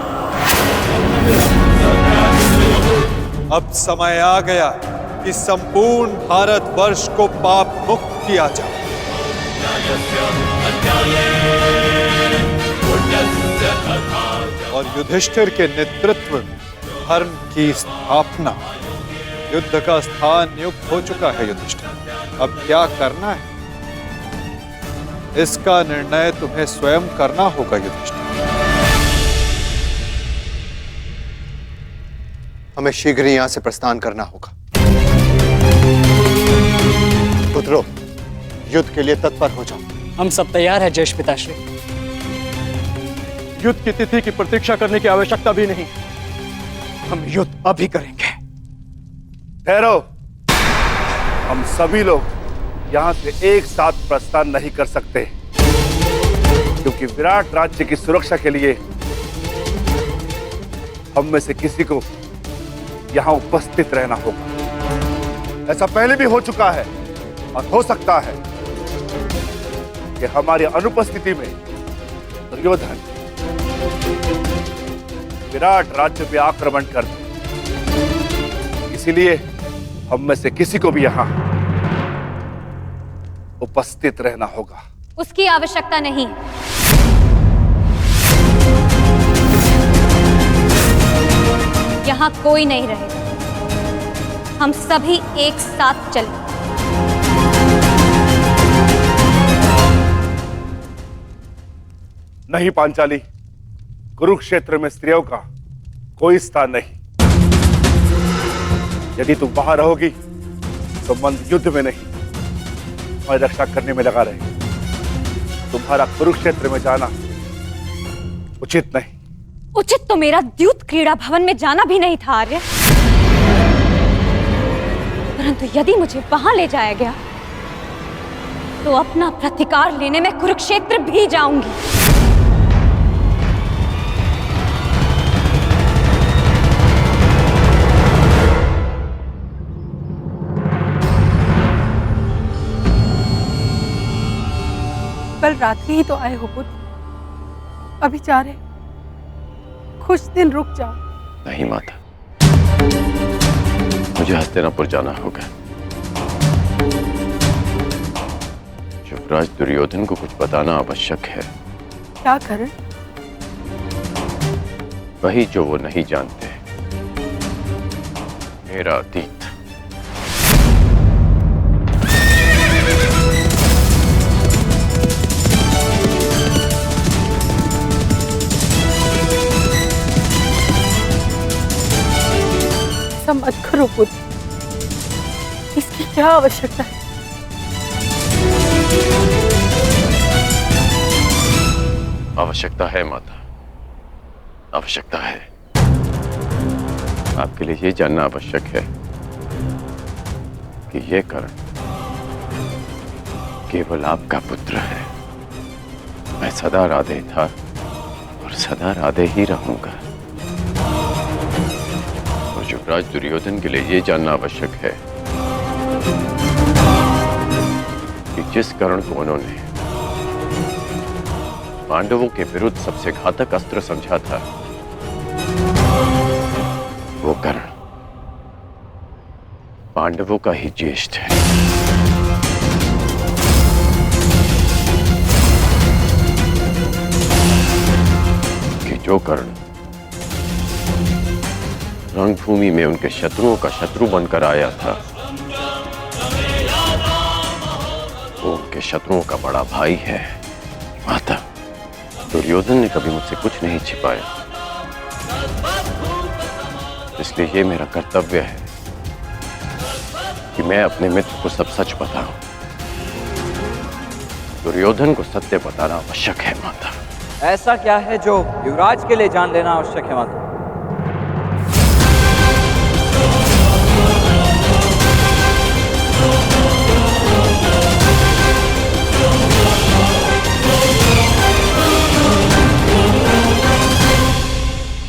E: अब समय आ गया कि संपूर्ण भारतवर्ष को पाप मुक्त किया जाए। और युधिष्ठिर के नेतृत्व में धर्म की स्थापना। युद्ध का स्थान नियुक्त हो चुका है युधिष्ठिर। अब क्या करना है, इसका निर्णय तुम्हें स्वयं करना होगा युधिष्ठिर।
I: हमें शीघ्र यहां से प्रस्थान करना होगा। पुत्रों, युद्ध के लिए तत्पर हो जाओ।
J: हम सब तैयार हैं जयेश पिताश्री।
F: युद्ध की तिथि की प्रतीक्षा करने की आवश्यकता भी नहीं, हम युद्ध अभी करेंगे।
B: ठहरो, हम सभी लोग यहां से एक साथ प्रस्थान नहीं कर सकते, क्योंकि विराट राज्य की सुरक्षा के लिए हम में से किसी को यहां उपस्थित रहना होगा। ऐसा पहले भी हो चुका है और हो सकता है कि हमारी अनुपस्थिति में दुर्योधन विराट राज्य पे आक्रमण कर दे। इसीलिए हम में से किसी को भी यहां उपस्थित रहना होगा।
K: उसकी आवश्यकता नहीं। यहां कोई नहीं रहेगा, हम सभी एक साथ चलें।
B: नहीं पांचाली, कुरुक्षेत्र में स्त्रियों का कोई स्थान नहीं। यदि तुम बाहर रहोगी तो मन युद्ध में नहीं, हमारी रक्षा करने में लगा रहेगा। तुम्हारा कुरुक्षेत्र में जाना उचित नहीं।
K: उचित तो मेरा द्यूत क्रीड़ा भवन में जाना भी नहीं था आर्य, परंतु यदि मुझे वहां ले जाया गया तो अपना प्रतिकार लेने में कुरुक्षेत्र भी जाऊंगी।
D: कल रात्रि ही तो आए हो पुत्र, अभी जा रहे, कुछ दिन रुक जाओ।
F: नहीं माता, मुझे हस्तिनापुर जाना होगा। युवराज दुर्योधन को कुछ बताना आवश्यक है।
D: क्या करें?
F: वही जो वो नहीं जानते, मेरा अतीत।
D: ऐसा मत करो पुत्र, इसकी क्या आवश्यकता है?
F: आवश्यकता है माता, आवश्यकता है। आपके लिए ये जानना आवश्यक है कि ये कर्ण केवल आपका पुत्र है। मैं सदा राधे था और सदा राधे ही रहूंगा। और युवराज दुर्योधन के लिए ये जानना आवश्यक है कि जिस कर्ण को उन्होंने पांडवों के विरुद्ध सबसे घातक अस्त्र समझा था, वो कर्ण पांडवों का ही ज्येष्ठ है। कि जो कर्ण रणभूमि में उनके शत्रुओं का शत्रु बनकर आया था, वो उनके शत्रुओं का बड़ा भाई है। माता, दुर्योधन ने कभी मुझसे कुछ नहीं छिपाया, इसलिए ये मेरा कर्तव्य है कि मैं अपने मित्र को सब सच बताऊं। दुर्योधन को सत्य बताना आवश्यक है माता।
L: ऐसा क्या है जो युवराज के लिए जान लेना आवश्यक है माता?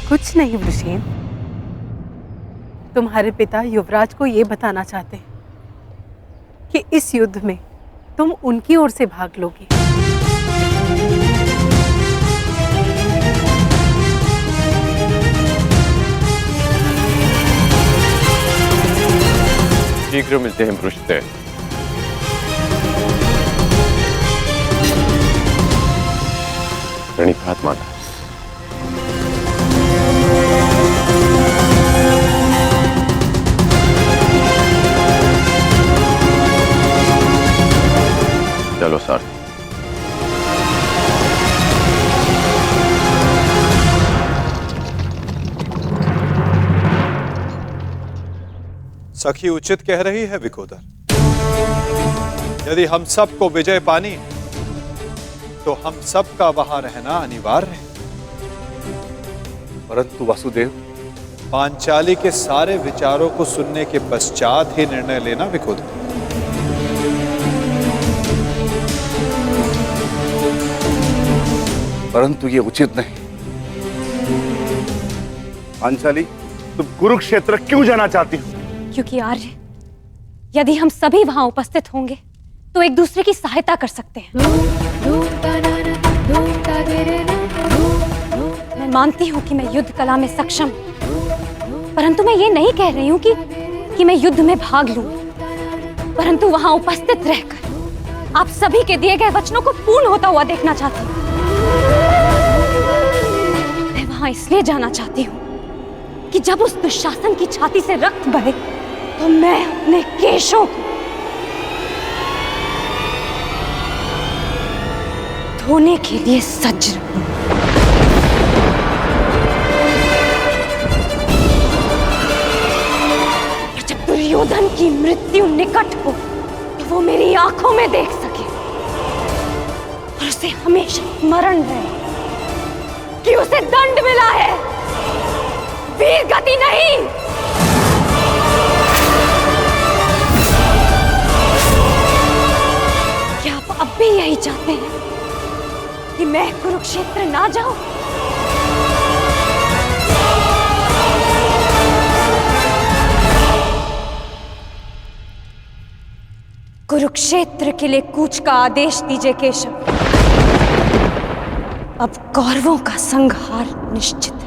D: कुछ नहीं वृषेण, तुम्हारे पिता युवराज को ये बताना चाहते हैं कि इस युद्ध में तुम उनकी ओर से भाग लोगे।
F: शीघ्र मिलते हैं पृष्ठदेव। प्रणिपात माता। चलो साथ।
E: सखी उचित कह रही है विकोदर। यदि हम सबको विजय पानी तो हम सबका वहां रहना अनिवार्य है।
B: परंतु वासुदेव,
E: पांचाली के सारे विचारों को सुनने के पश्चात ही निर्णय लेना विकोदर।
B: परंतु ये उचित नहीं। पांचाली, तुम कुरुक्षेत्र क्यों जाना चाहती हो?
K: क्योंकि आर्य, यदि हम सभी वहां उपस्थित होंगे तो एक दूसरे की सहायता कर सकते हैं। मैं मानती हूं कि मैं युद्ध कला में सक्षम हूं, परंतु मैं ये नहीं कह रही हूं कि मैं युद्ध में भाग लूं, परंतु वहां उपस्थित रहकर आप सभी के दिए गए वचनों को पूर्ण होता हुआ देखना चाहती हूं। मैं वहां इसलिए जाना चाहती हूं कि जब उस दुशासन की छाती से रक्त बहे तो मैं अपने केशों को धोने के लिए सज्ज रहूं। और जब दुर्योधन की मृत्यु निकट हो तो वो मेरी आंखों में देख सके और उस उसे हमेशा स्मरण रहे कि उसे दंड मिला है, वीर गति नहीं। क्या आप अब भी यही चाहते हैं कि मैं कुरुक्षेत्र ना जाऊं? कुरुक्षेत्र के लिए कूच का आदेश दीजिए केशव। अब कौरवों का संहार निश्चित है।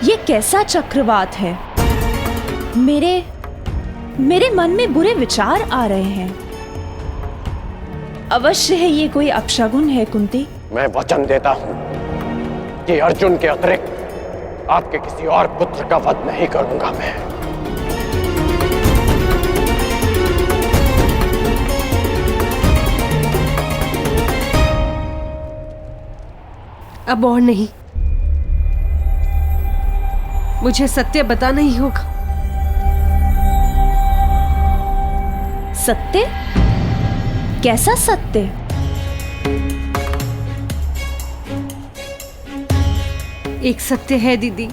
M: ये कैसा चक्रवात है? मेरे मन में बुरे विचार आ रहे हैं। अवश्य है ये कोई अपशगुन है कुंती।
A: मैं वचन देता हूं कि अर्जुन के अतिरिक्त आपके किसी और पुत्र का वध नहीं करूंगा मैं।
D: अब और नहीं, मुझे सत्य बताना ही होगा।
M: सत्य? कैसा सत्य?
D: एक सत्य है दीदी,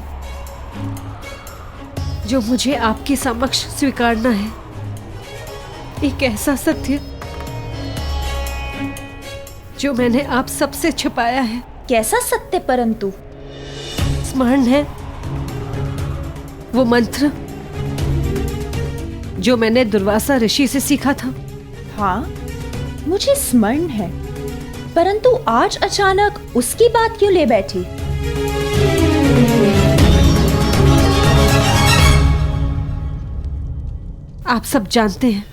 D: जो मुझे आपके समक्ष स्वीकारना है। एक ऐसा सत्य जो मैंने आप सबसे छिपाया है।
M: कैसा सत्य? परंतु
D: स्मरण है वो मंत्र जो मैंने दुर्वासा ऋषि से सीखा था?
M: हाँ, मुझे स्मरण है, परंतु आज अचानक उसकी बात क्यों ले बैठी?
D: आप सब जानते हैं,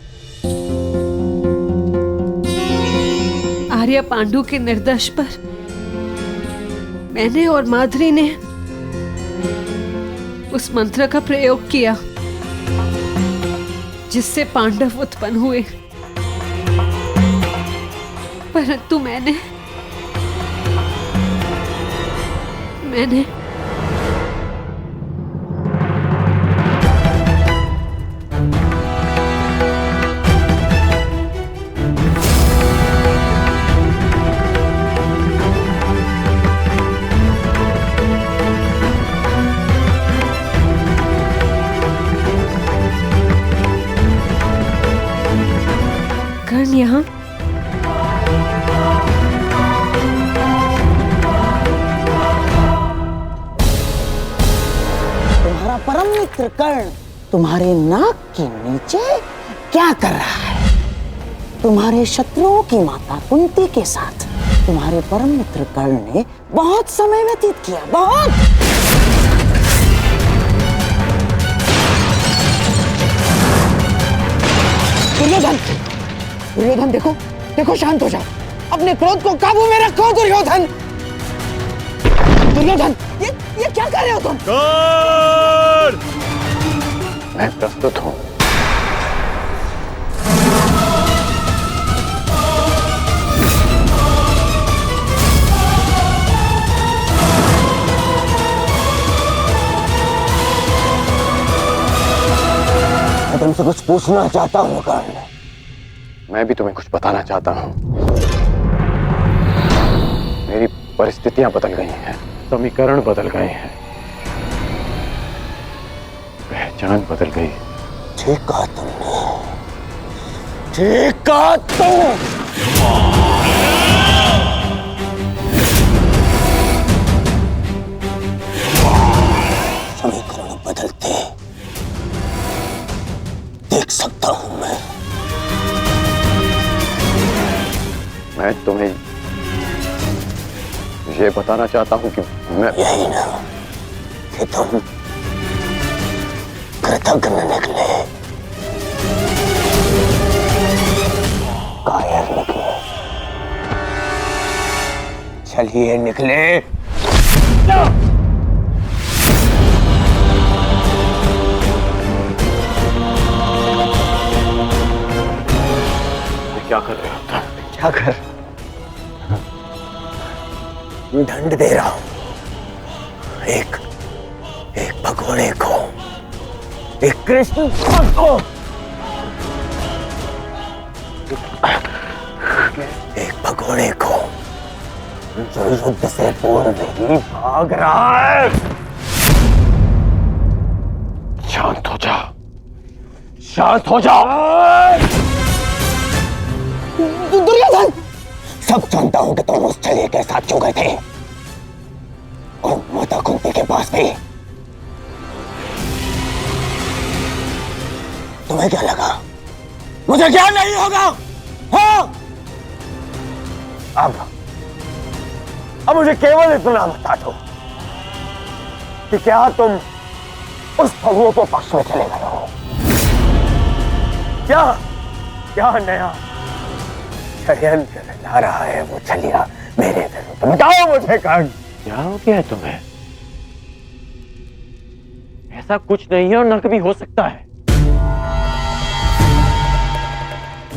D: आर्य पांडु के निर्देश पर मैंने और माधुरी ने उस मंत्र का प्रयोग किया जिससे पांडव उत्पन्न हुए, परंतु मैंने कर्ण यहाँ
H: तुम्हारा परम मित्र कर्ण तुम्हारे नाक के नीचे क्या कर रहा है? तुम्हारे शत्रुओं की माता कुंती के साथ तुम्हारे परम मित्र कर्ण ने बहुत समय व्यतीत किया, बहुत। दुर्योधन, दुर्योधन देखो, देखो, शांत हो जाओ, अपने क्रोध को काबू में रखो। दुर्योधन, दुर्योधन, ये क्या कर रहे हो तुम?
A: मैं प्रस्तुत हूं।
H: मैं तुमसे कुछ पूछना चाहता हूँ कर्ण।
A: मैं भी तुम्हें कुछ बताना चाहता हूं। मेरी परिस्थितियां बदल गई हैं, समीकरण बदल गए हैं, पहचान बदल गई।
H: ठीक कहा तुमने, ठीक कहा तुम। समीकरण बदलते देख सकता हूं
A: मैं तुम्हें ये बताना चाहता हूं कि मैं
H: यही ना कि तुम कृतज्ञ निकले, कायर निकले। चलिए निकले।
A: क्या कर रहे हो?
H: क्या कर?
A: दंड दे रहा हूं। एक भगोड़े को, एक कृष्ण भक्त को, एक भगोड़े को जो युद्ध से पूर्व ही भाग रहा है।
F: शांत हो जा, शांत हो जा।
A: दुर्योधन, सब जानता हूं कि तुम उस छलिए के साथ क्यों गए थे और माता कुंती के पास भी। तुम्हें क्या लगा मुझे क्या नहीं होगा? हाँ? अब मुझे केवल इतना बता दो कि क्या तुम उस छलिए के पक्ष में चले गए हो? क्या नया षड्यंत्र रचा रहा है वो छलिया मेरे विरुद्ध? बताओ मुझे कर्ण।
F: क्या हो गया है तुम्हें? ऐसा कुछ नहीं है और न कभी हो सकता है।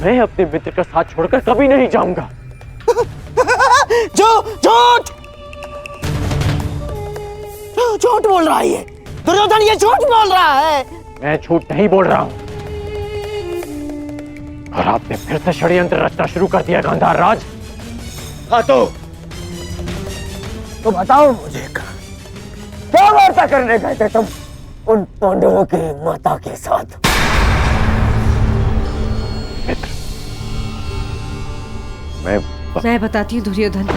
F: मैं अपने मित्र का साथ छोड़कर कभी नहीं जाऊंगा।
A: झूठ बोल रहा है ये दुर्योधन, ये झूठ बोल रहा है।
F: मैं झूठ नहीं बोल रहा हूं और आपने फिर से षड्यंत्र रचना शुरू कर दिया गांधार राज।
A: हाँ तो बताओ मुझे क्या वार्ता करने गए थे तुम उन पांडवों की माता के साथ?
F: मित्र,
D: मैं बताती हूँ दुर्योधन।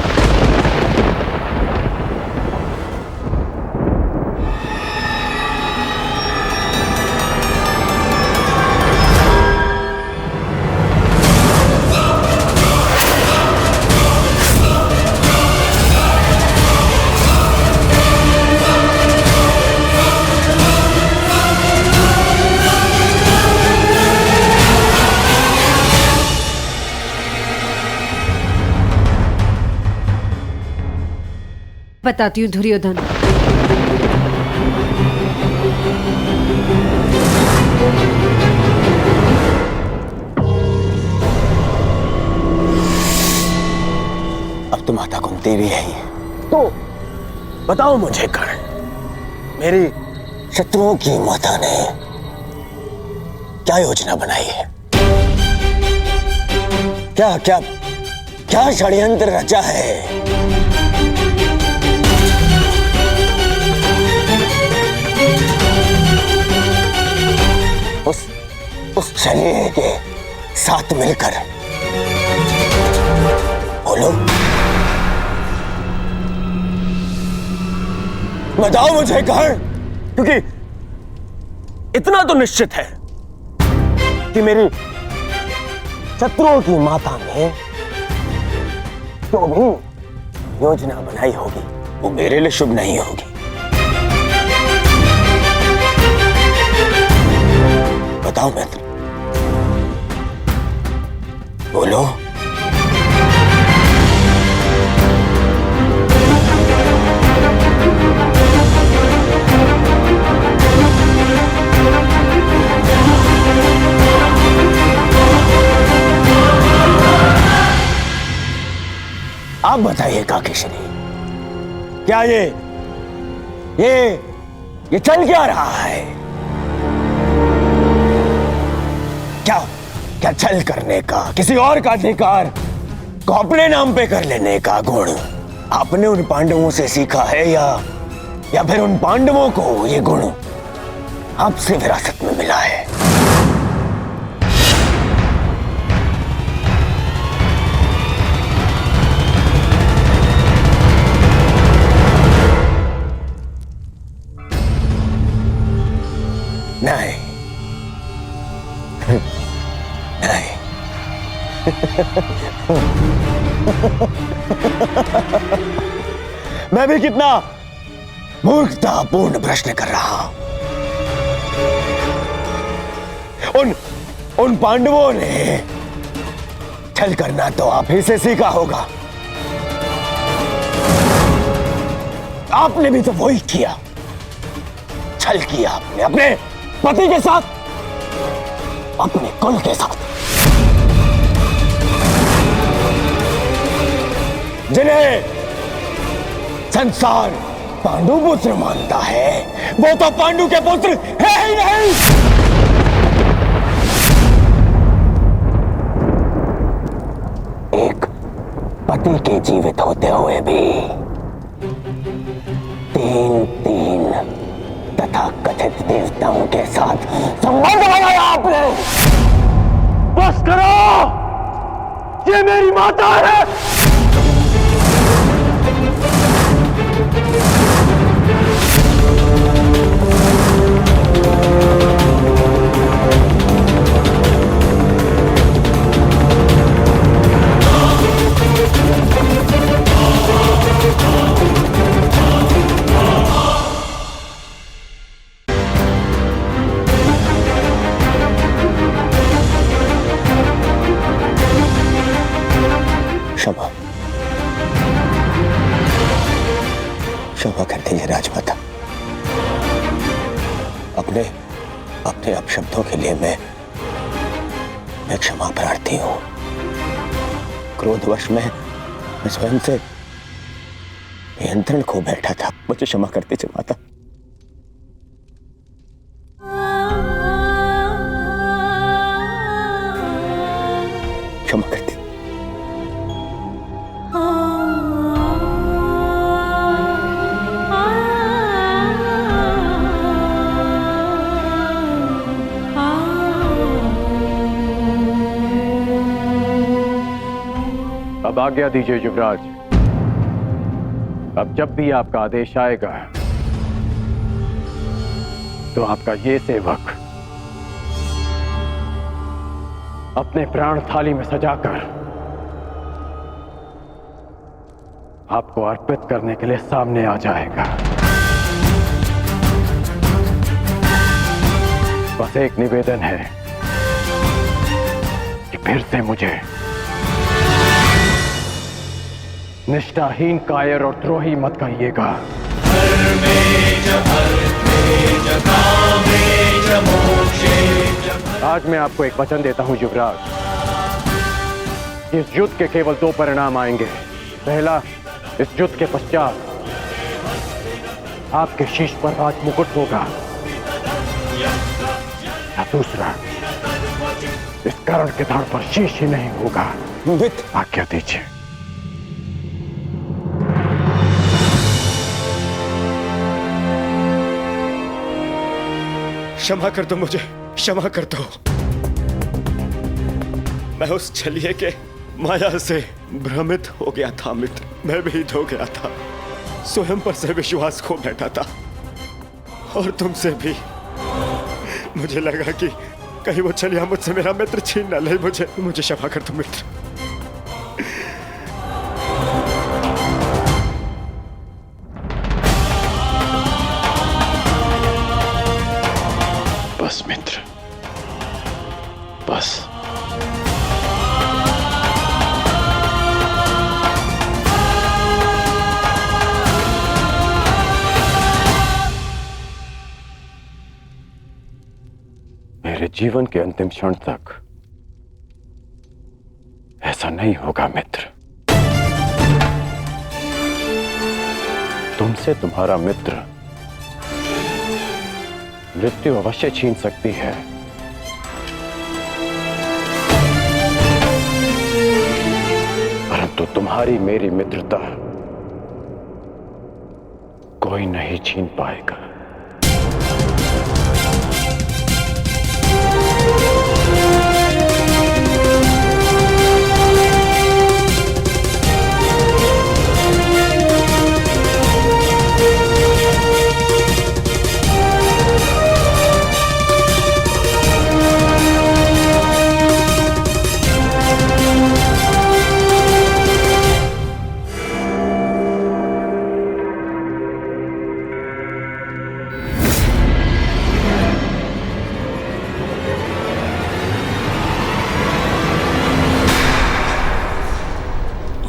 D: बताती हूँ दुर्योधन।
A: अब तो माता कुंती भी है ही, तो बताओ मुझे कर्ण, मेरी शत्रुओं की माता ने क्या योजना बनाई है? क्या क्या क्या षड्यंत्र रचा है? उस छलिए के साथ मिलकर बोलो, बताओ मुझे कर्ण, क्योंकि इतना तो निश्चित है कि मेरी शत्रुओं की माता ने जो भी योजना बनाई होगी वो मेरे लिए शुभ नहीं होगी। बताओ मित्र, बोलो। आप बताइए काकेशरी, क्या ये चल क्या रहा है? क्या छल करने का, किसी और का अधिकार को अपने नाम पे कर लेने का गुण आपने उन पांडवों से सीखा है या फिर उन पांडवों को ये गुण आपसे विरासत में मिला है? नहीं नहीं। मैं भी कितना मूर्खतापूर्ण प्रश्न कर रहा हूं। उन पांडवों ने छल करना तो आप ही से सीखा होगा। आपने भी तो वही किया, छल किया आपने अपने पति के साथ, अपने कुल के साथ, संसार पांडु पुत्र मानता है, वो तो पांडु के पुत्र है ही नहीं। एक पति के जीवित होते हुए भी तीन तथा कथित देवताओं के साथ संबंध बनाया आपने। बस करो, ये मेरी माता है। क्षमा कर दीजिए राजमाता। अपने अपशब्दों के लिए मैं क्षमा प्रार्थी हूं। क्रोधवश में मैं स्वयं से नियंत्रण खो बैठा था। मुझे क्षमा कर दीजिए माता। क्षमा कर दीजिए।
F: अब आज्ञा दीजिए युवराज। अब जब भी आपका आदेश आएगा तो आपका ये सेवक अपने प्राण थाली में सजाकर आपको अर्पित करने के लिए सामने आ जाएगा। बस एक निवेदन है कि फिर से मुझे निष्ठाहीन, कायर और द्रोही मत कहिएगा। आज मैं आपको एक वचन देता हूं युवराज। इस युद्ध के केवल दो परिणाम आएंगे। पहला, इस युद्ध के पश्चात आपके शीश पर राज मुकुट होगा, या दूसरा, इस कर्ण के धड़ पर शीश ही नहीं होगा। आज्ञा दीजिए।
N: क्षमा कर दो मुझे, क्षमा कर दो। मैं उस छलिए के माया से भ्रमित हो गया था मित्र। मैं भीत हो गया था, स्वयं पर से विश्वास खो बैठा था, और तुमसे भी। मुझे लगा कि कहीं वो छलिया मुझसे मेरा मित्र छीन न ले। मुझे क्षमा कर दो मित्र।
F: बस मित्र, बस। मेरे जीवन के अंतिम क्षण तक ऐसा नहीं होगा मित्र। तुमसे तुम्हारा मित्र मृत्यु अवश्य छीन सकती है, परंतु तुम्हारी मेरी मित्रता कोई नहीं छीन पाएगा।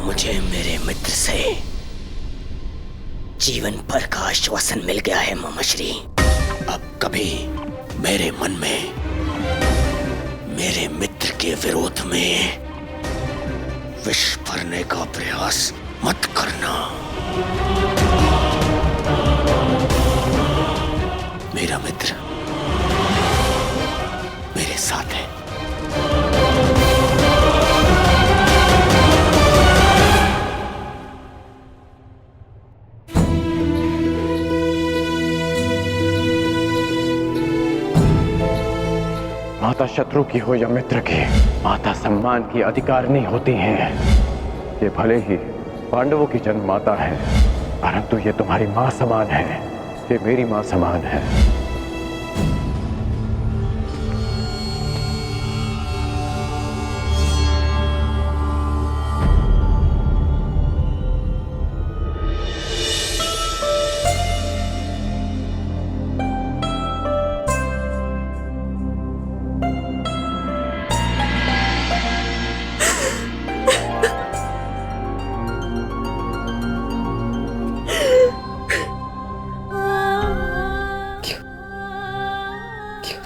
G: मुझे मेरे मित्र से जीवन भर का आश्वासन मिल गया है मामाश्री। अब कभी मेरे मन में मेरे मित्र के विरोध में विष भरने का प्रयास मत करना। मेरा मित्र मेरे साथ है।
A: माता शत्रु की हो या मित्र की, माता सम्मान की अधिकारिणी होती हैं। ये भले ही पांडवों की जन्म माता है, परंतु ये तुम्हारी मां समान है, ये मेरी मां समान है।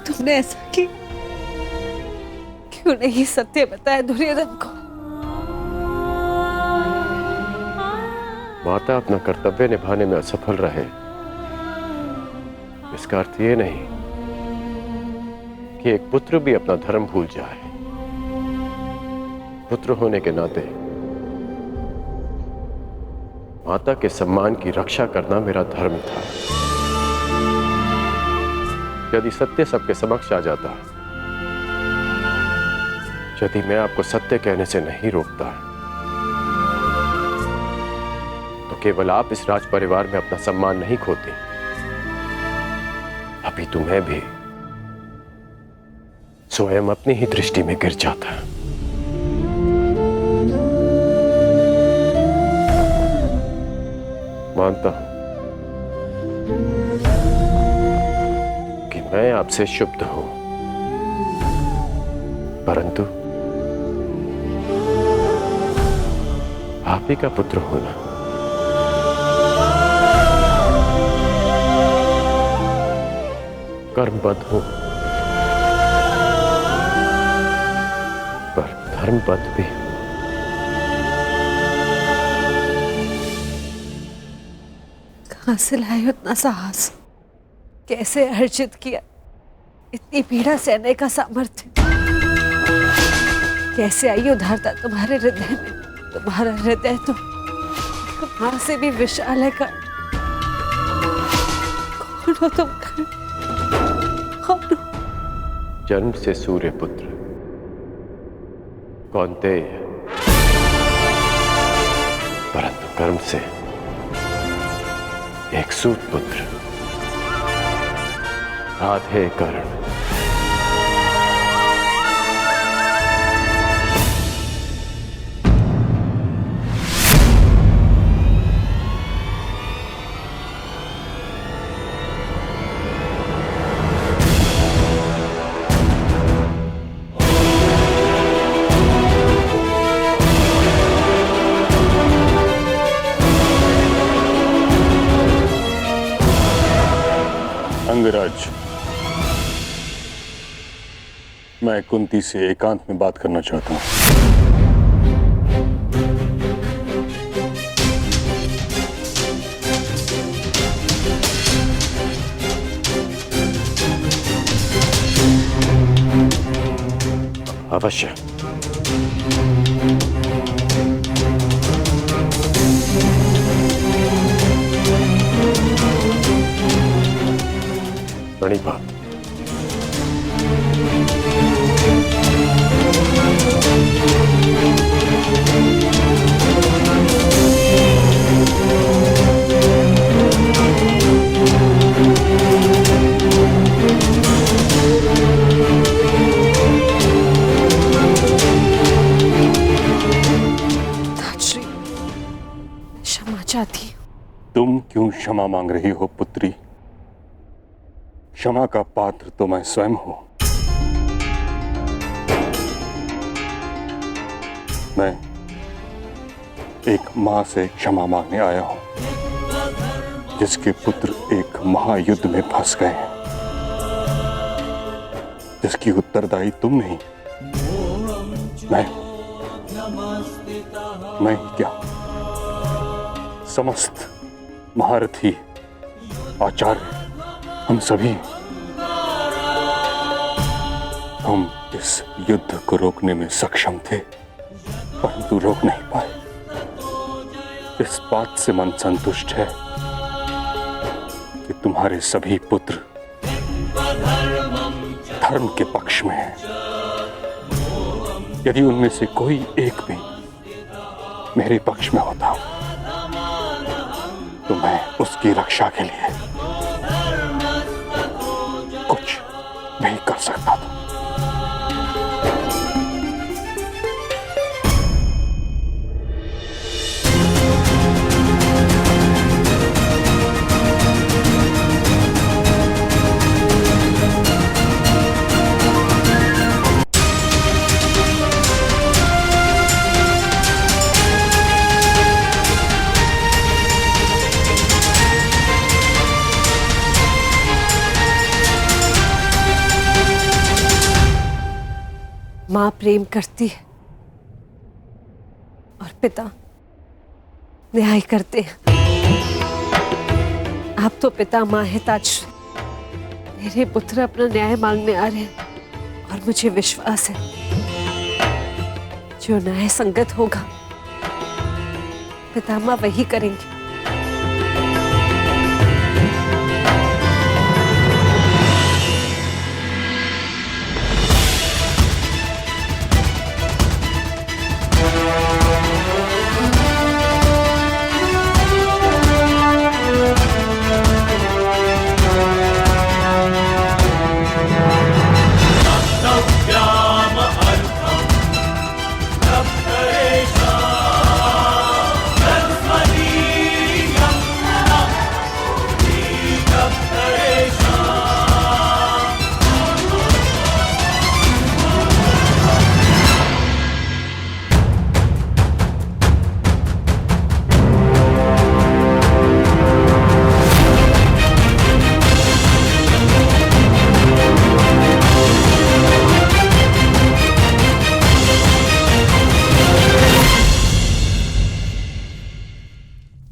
D: तुमने ऐसा क्यों नहीं सत्य बताया दुर्योधन को?
A: माता अपना कर्तव्य निभाने में असफल रहे, इसका अर्थ ये नहीं कि एक पुत्र भी अपना धर्म भूल जाए। पुत्र होने के नाते माता के सम्मान की रक्षा करना मेरा धर्म था। यदि सत्य सबके समक्ष आ जाता, यदि मैं आपको सत्य कहने से नहीं रोकता, तो केवल आप इस राज परिवार में अपना सम्मान नहीं खोते, अभी तुम्हें भी स्वयं अपनी ही दृष्टि में गिर जाता। मानता हूं कि मैं आपसे शुद्ध हूं, परंतु आप ही का पुत्र होना कर्मबद्ध हूं, पर धर्मबद्ध भी।
D: कहां से लाए उतना साहस? कैसे अर्जित किया इतनी पीड़ा सहने का सामर्थ्य? कैसे आई उदारता तुम्हारे हृदय में? तुम्हारा हृदय तो मां से भी विशाल है। कौन हो तुम? कौन हो?
A: जन्म से सूर्य पुत्र कौन्तेय, परंतु कर्म से एक सूत पुत्र राधे कर्ण।
C: अंगराज, मैं कुंती से एकांत में बात करना चाहता हूं।
A: अवश्य। बड़ी बात।
D: धात्री, क्षमा चाहती हूँ।
C: तुम क्यों क्षमा मांग रही हो पुत्री? क्षमा का पात्र तो मैं स्वयं हूं। मैं एक मां से क्षमा मांगने आया हूं, जिसके पुत्र एक महायुद्ध में फंस गए हैं, जिसकी उत्तरदायी तुम नहीं, मैं ही क्या, समस्त महारथी, आचार्य, हम सभी हम इस युद्ध को रोकने में सक्षम थे, परंतु रोक नहीं पाए। इस बात से मन संतुष्ट है कि तुम्हारे सभी पुत्र धर्म के पक्ष में हैं। यदि उनमें से कोई एक भी मेरे पक्ष में होता तो मैं उसकी रक्षा के लिए कुछ भी कर सकता था।
D: माँ प्रेम करती है और पिता न्याय करते हैं। आप तो पिता माँ हिताश्री, मेरे पुत्र अपना न्याय मांगने आ रहे हैं और मुझे विश्वास है जो न्याय संगत होगा पिता माँ वही करेंगे।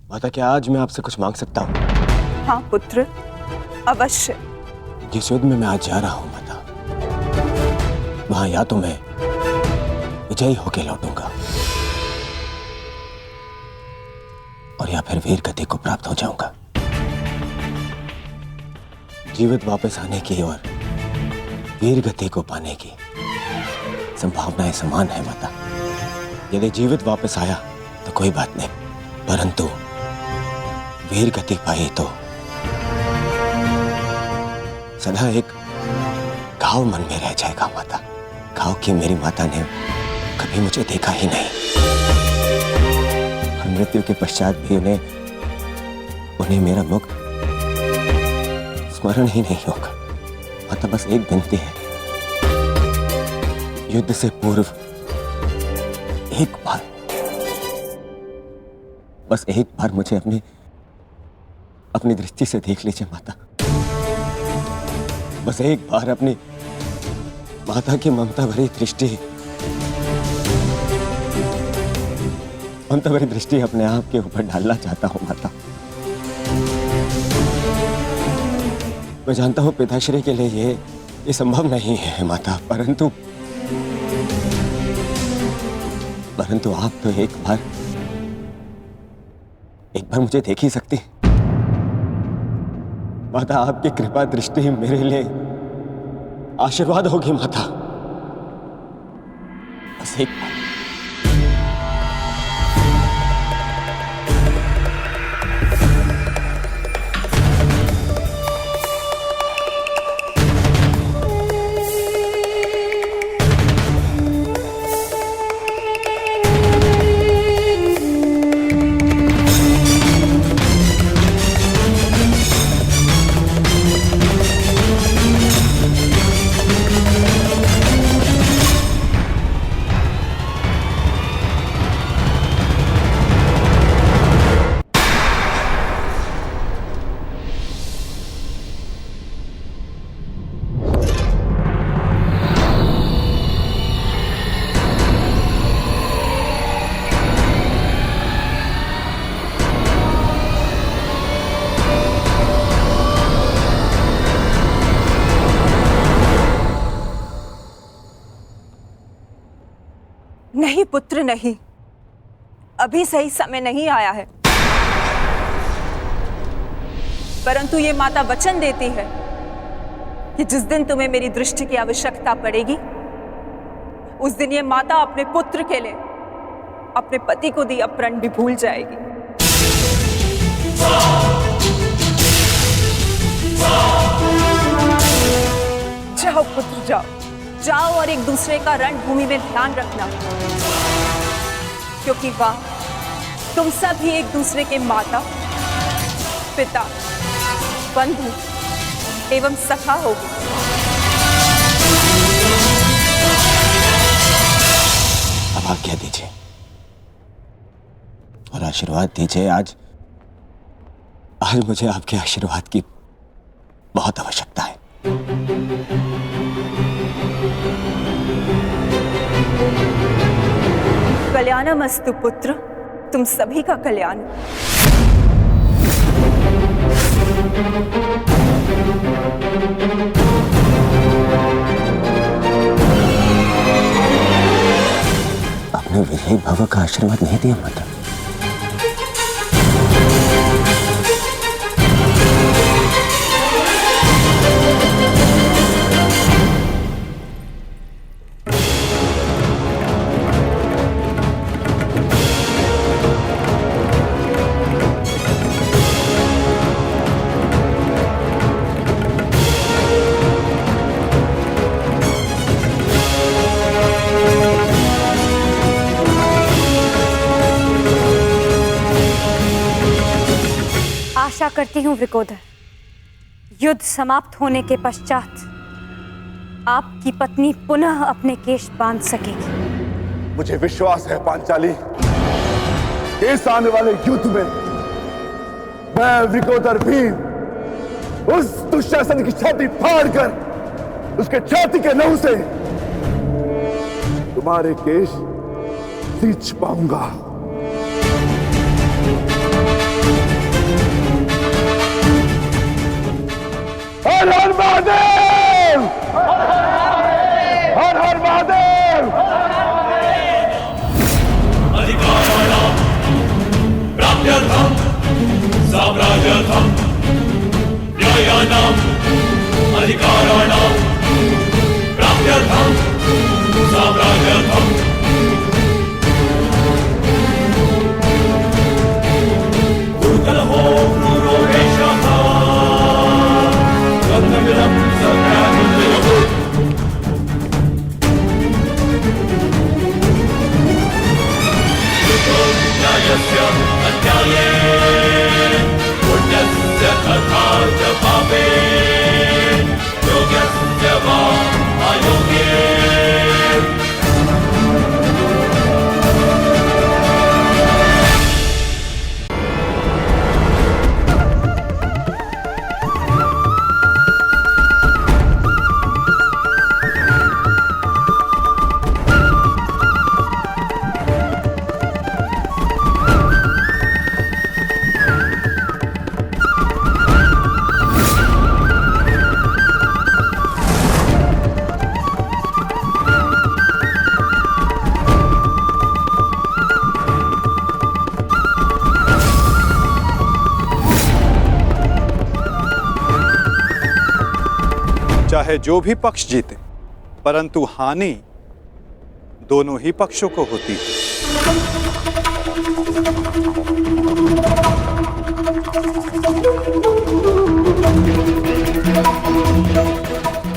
A: माता, क्या आज मैं आपसे कुछ मांग सकता हूँ?
O: हाँ पुत्र, अवश्य।
A: जिस युद्ध में मैं आज जा रहा हूँ माता, वहां या तो मैं विजयी होके लौटूंगा और या फिर वीर गति को प्राप्त हो जाऊंगा। जीवित वापस आने की और वीर गति को पाने की संभावनाएं समान है माता। यदि जीवित वापस आया तो कोई बात नहीं, परंतु वीर गति पाई तो सदा एक घाव मन में रह जाएगा माता। घाव की मेरी माता ने कभी मुझे देखा ही नहीं और मृत्यु के पश्चात भी उन्हें मेरा मुख स्मरण ही नहीं होगा। माता, बस एक विनती है, युद्ध से पूर्व एक बार, बस एक बार मुझे अपनी दृष्टि से देख लीजिए माता। बस एक बार अपनी माता की ममता भरी दृष्टि अपने आप के ऊपर डालना चाहता हूं माता। मैं जानता हूं पिताश्री के लिए ये संभव नहीं है माता, परंतु आप तो एक बार मुझे देख ही सकती माता। आपकी कृपा दृष्टि मेरे लिए आशीर्वाद होगी माता। बस एक बार।
O: पुत्र नहीं, अभी सही समय नहीं आया है। परंतु ये माता वचन देती है कि जिस दिन तुम्हें मेरी दृष्टि की आवश्यकता पड़ेगी, उस दिन ये माता अपने पुत्र के लिए अपने पति को दिया प्रण भी भूल जाएगी। जाओ पुत्र, जाओ जाओ और एक दूसरे का रणभूमि में ध्यान रखना, क्योंकि वहां तुम सब ही एक दूसरे के माता, पिता, बंधु एवं सखा होगे।
G: अब आज्ञा दीजिए और आशीर्वाद दीजिए। आज मुझे आपके आशीर्वाद की बहुत आवश्यकता है।
O: कल्याणमस्तु पुत्र, तुम सभी का कल्याण।
G: आपने विजयी भव का आशीर्वाद नहीं दिया माता।
K: आशा करती हूँ वृकोदर, युद्ध समाप्त होने के पश्चात आपकी पत्नी पुनः अपने केश बांध सकेगी।
B: मुझे विश्वास है पांचाली, इस आने वाले युद्ध में मैं वृकोदर भीम उस दुशासन की छाती फाड़कर उसके छाती के लहू से तुम्हारे केश सींच पाऊंगा। हर हर महादेव! हर हर महादेव!
P: अधिकाराणां प्राप्त्यर्थं साम्राज्यर्थं न्यायानां अधिकाराणां प्राप्त्यर्थं साम्राज्यर्थं दुर्गलहो क्रूरोवेशः रत्नमिदं सत्याग्निर्भयो न्यायस्य अन्याये पुण्यस्य तथा च पापे योग्यस्य वा अयोग्ये
E: चाहे जो भी पक्ष जीते, परंतु हानि दोनों ही पक्षों को होती है।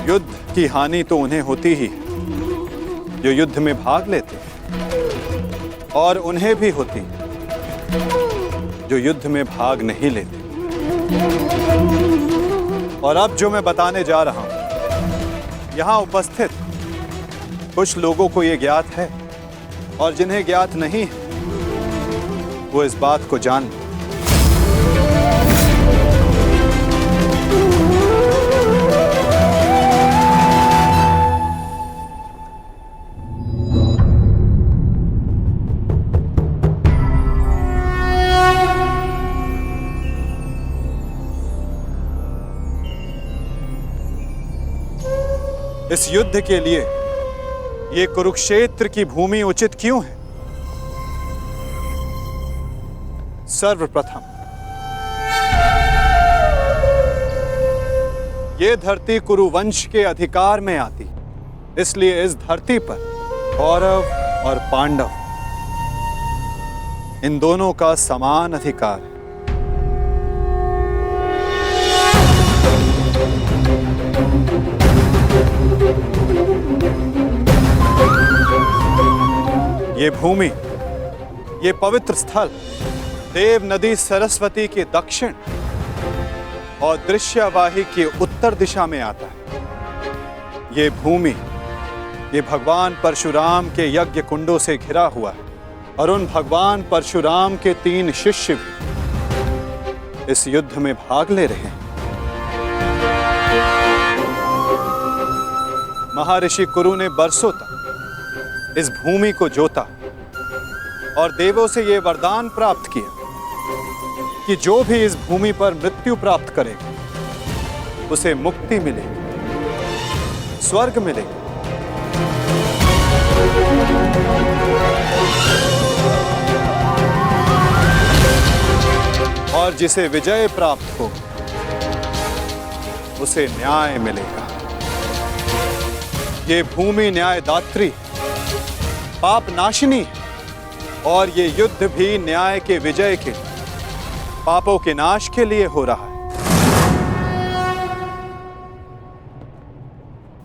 E: युद्ध की हानि तो उन्हें होती ही जो युद्ध में भाग लेते, और उन्हें भी होती जो युद्ध में भाग नहीं लेते। और अब जो मैं बताने जा रहा हूं, यहां उपस्थित कुछ लोगों को यह ज्ञात है, और जिन्हें ज्ञात नहीं है वो इस बात को जान लें। इस युद्ध के लिए ये कुरुक्षेत्र की भूमि उचित क्यों है? सर्वप्रथम ये धरती कुरुवंश के अधिकार में आती, इसलिए इस धरती पर कौरव और पांडव इन दोनों का समान अधिकार है। ये भूमि, ये पवित्र स्थल देव नदी सरस्वती के दक्षिण और दृश्यवाही के उत्तर दिशा में आता है। ये भूमि, ये भगवान परशुराम के यज्ञ कुंडों से घिरा हुआ है और उन भगवान परशुराम के 3 शिष्य भी इस युद्ध में भाग ले रहे हैं। महर्षि कुरु ने बरसों तक इस भूमि को जोता और देवों से यह वरदान प्राप्त किया कि जो भी इस भूमि पर मृत्यु प्राप्त करेगा उसे मुक्ति मिलेगी, स्वर्ग मिलेगा। और जिसे विजय प्राप्त हो उसे न्याय मिलेगा। ये भूमि न्यायदात्री, पाप नाशिनी है और ये युद्ध भी न्याय के विजय के, पापों के नाश के लिए हो रहा है।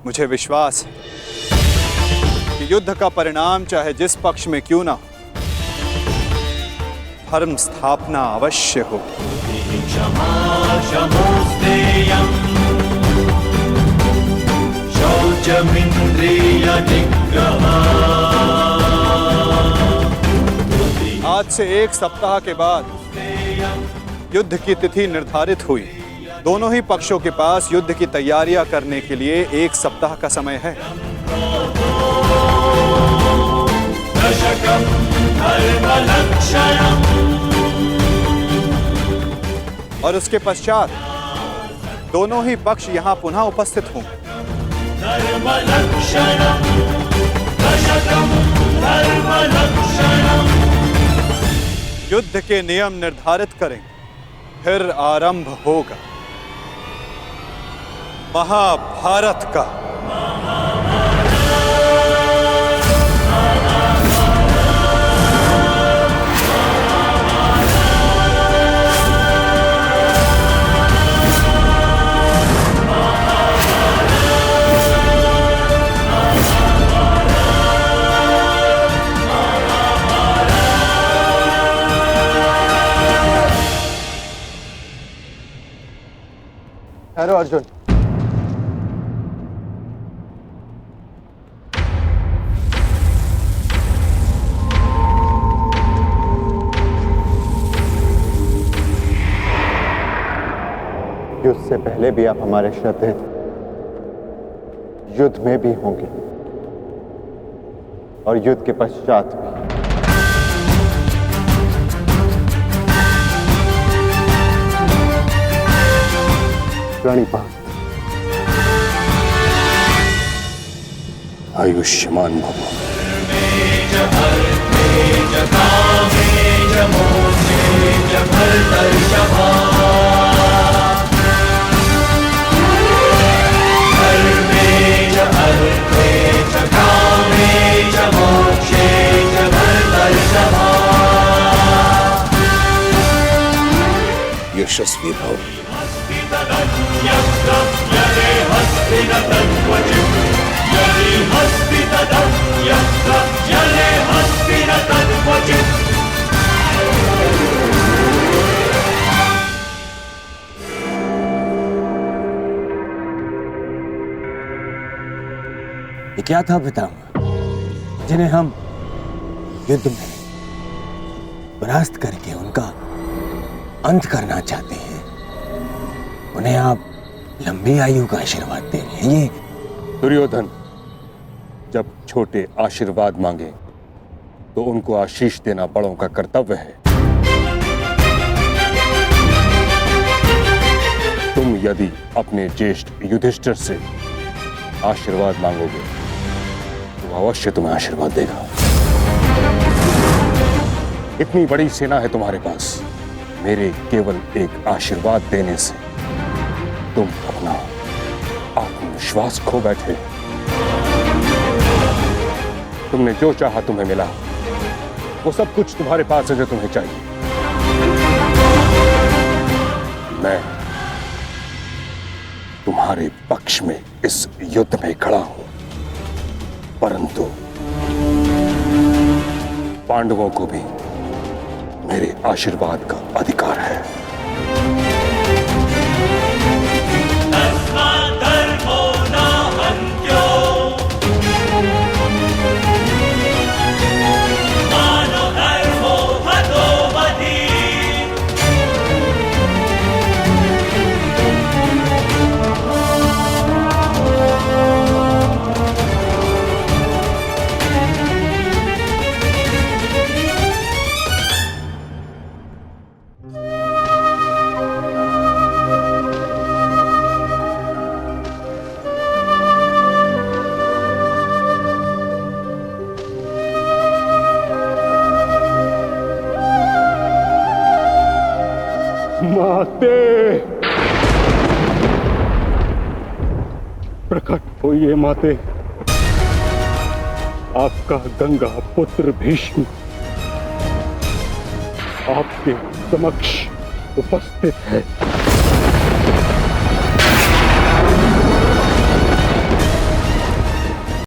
E: मुझे विश्वास है कि युद्ध का परिणाम चाहे जिस पक्ष में क्यों ना हो, धर्म स्थापना अवश्य हो। आज से 1 सप्ताह के बाद युद्ध की तिथि निर्धारित हुई। दोनों ही पक्षों के पास युद्ध की तैयारियां करने के लिए 1 सप्ताह का समय है। और उसके पश्चात दोनों ही पक्ष यहां पुनः उपस्थित होंगे। युद्ध के नियम निर्धारित करेंगे, फिर आरंभ होगा महाभारत का।
I: हेलो अर्जुन, युद्ध से पहले भी आप हमारे श्रद्धेय थे, युद्ध में भी होंगे और युद्ध के पश्चात भी। प्रणिपात।
N: आयुष्मान भव।
Q: यशस्वी भव।
G: ये क्या था पितामह, जिन्हें हम युद्ध में परास्त करके उनका अंत करना चाहते हैं, उन्हें आप लंबी आयु का आशीर्वाद दे रहे हैं। ये
N: दुर्योधन जब छोटे आशीर्वाद मांगे तो उनको आशीष देना बड़ों का कर्तव्य है। तुम यदि अपने ज्येष्ठ युधिष्ठिर से आशीर्वाद मांगोगे तो अवश्य तुम्हें आशीर्वाद देगा। इतनी बड़ी सेना है तुम्हारे पास,
Q: मेरे केवल एक आशीर्वाद देने से तुम अपना आत्मविश्वास खो बैठे। तुमने जो चाहा तुम्हें मिला, वो सब कुछ तुम्हारे पास है जो तुम्हें चाहिए। मैं तुम्हारे पक्ष में इस युद्ध में खड़ा हूं, परंतु पांडवों को भी मेरे आशीर्वाद का अधिकार है। माते, प्रकट होइए माते। आपका गंगा पुत्र भीष्म आपके समक्ष उपस्थित है।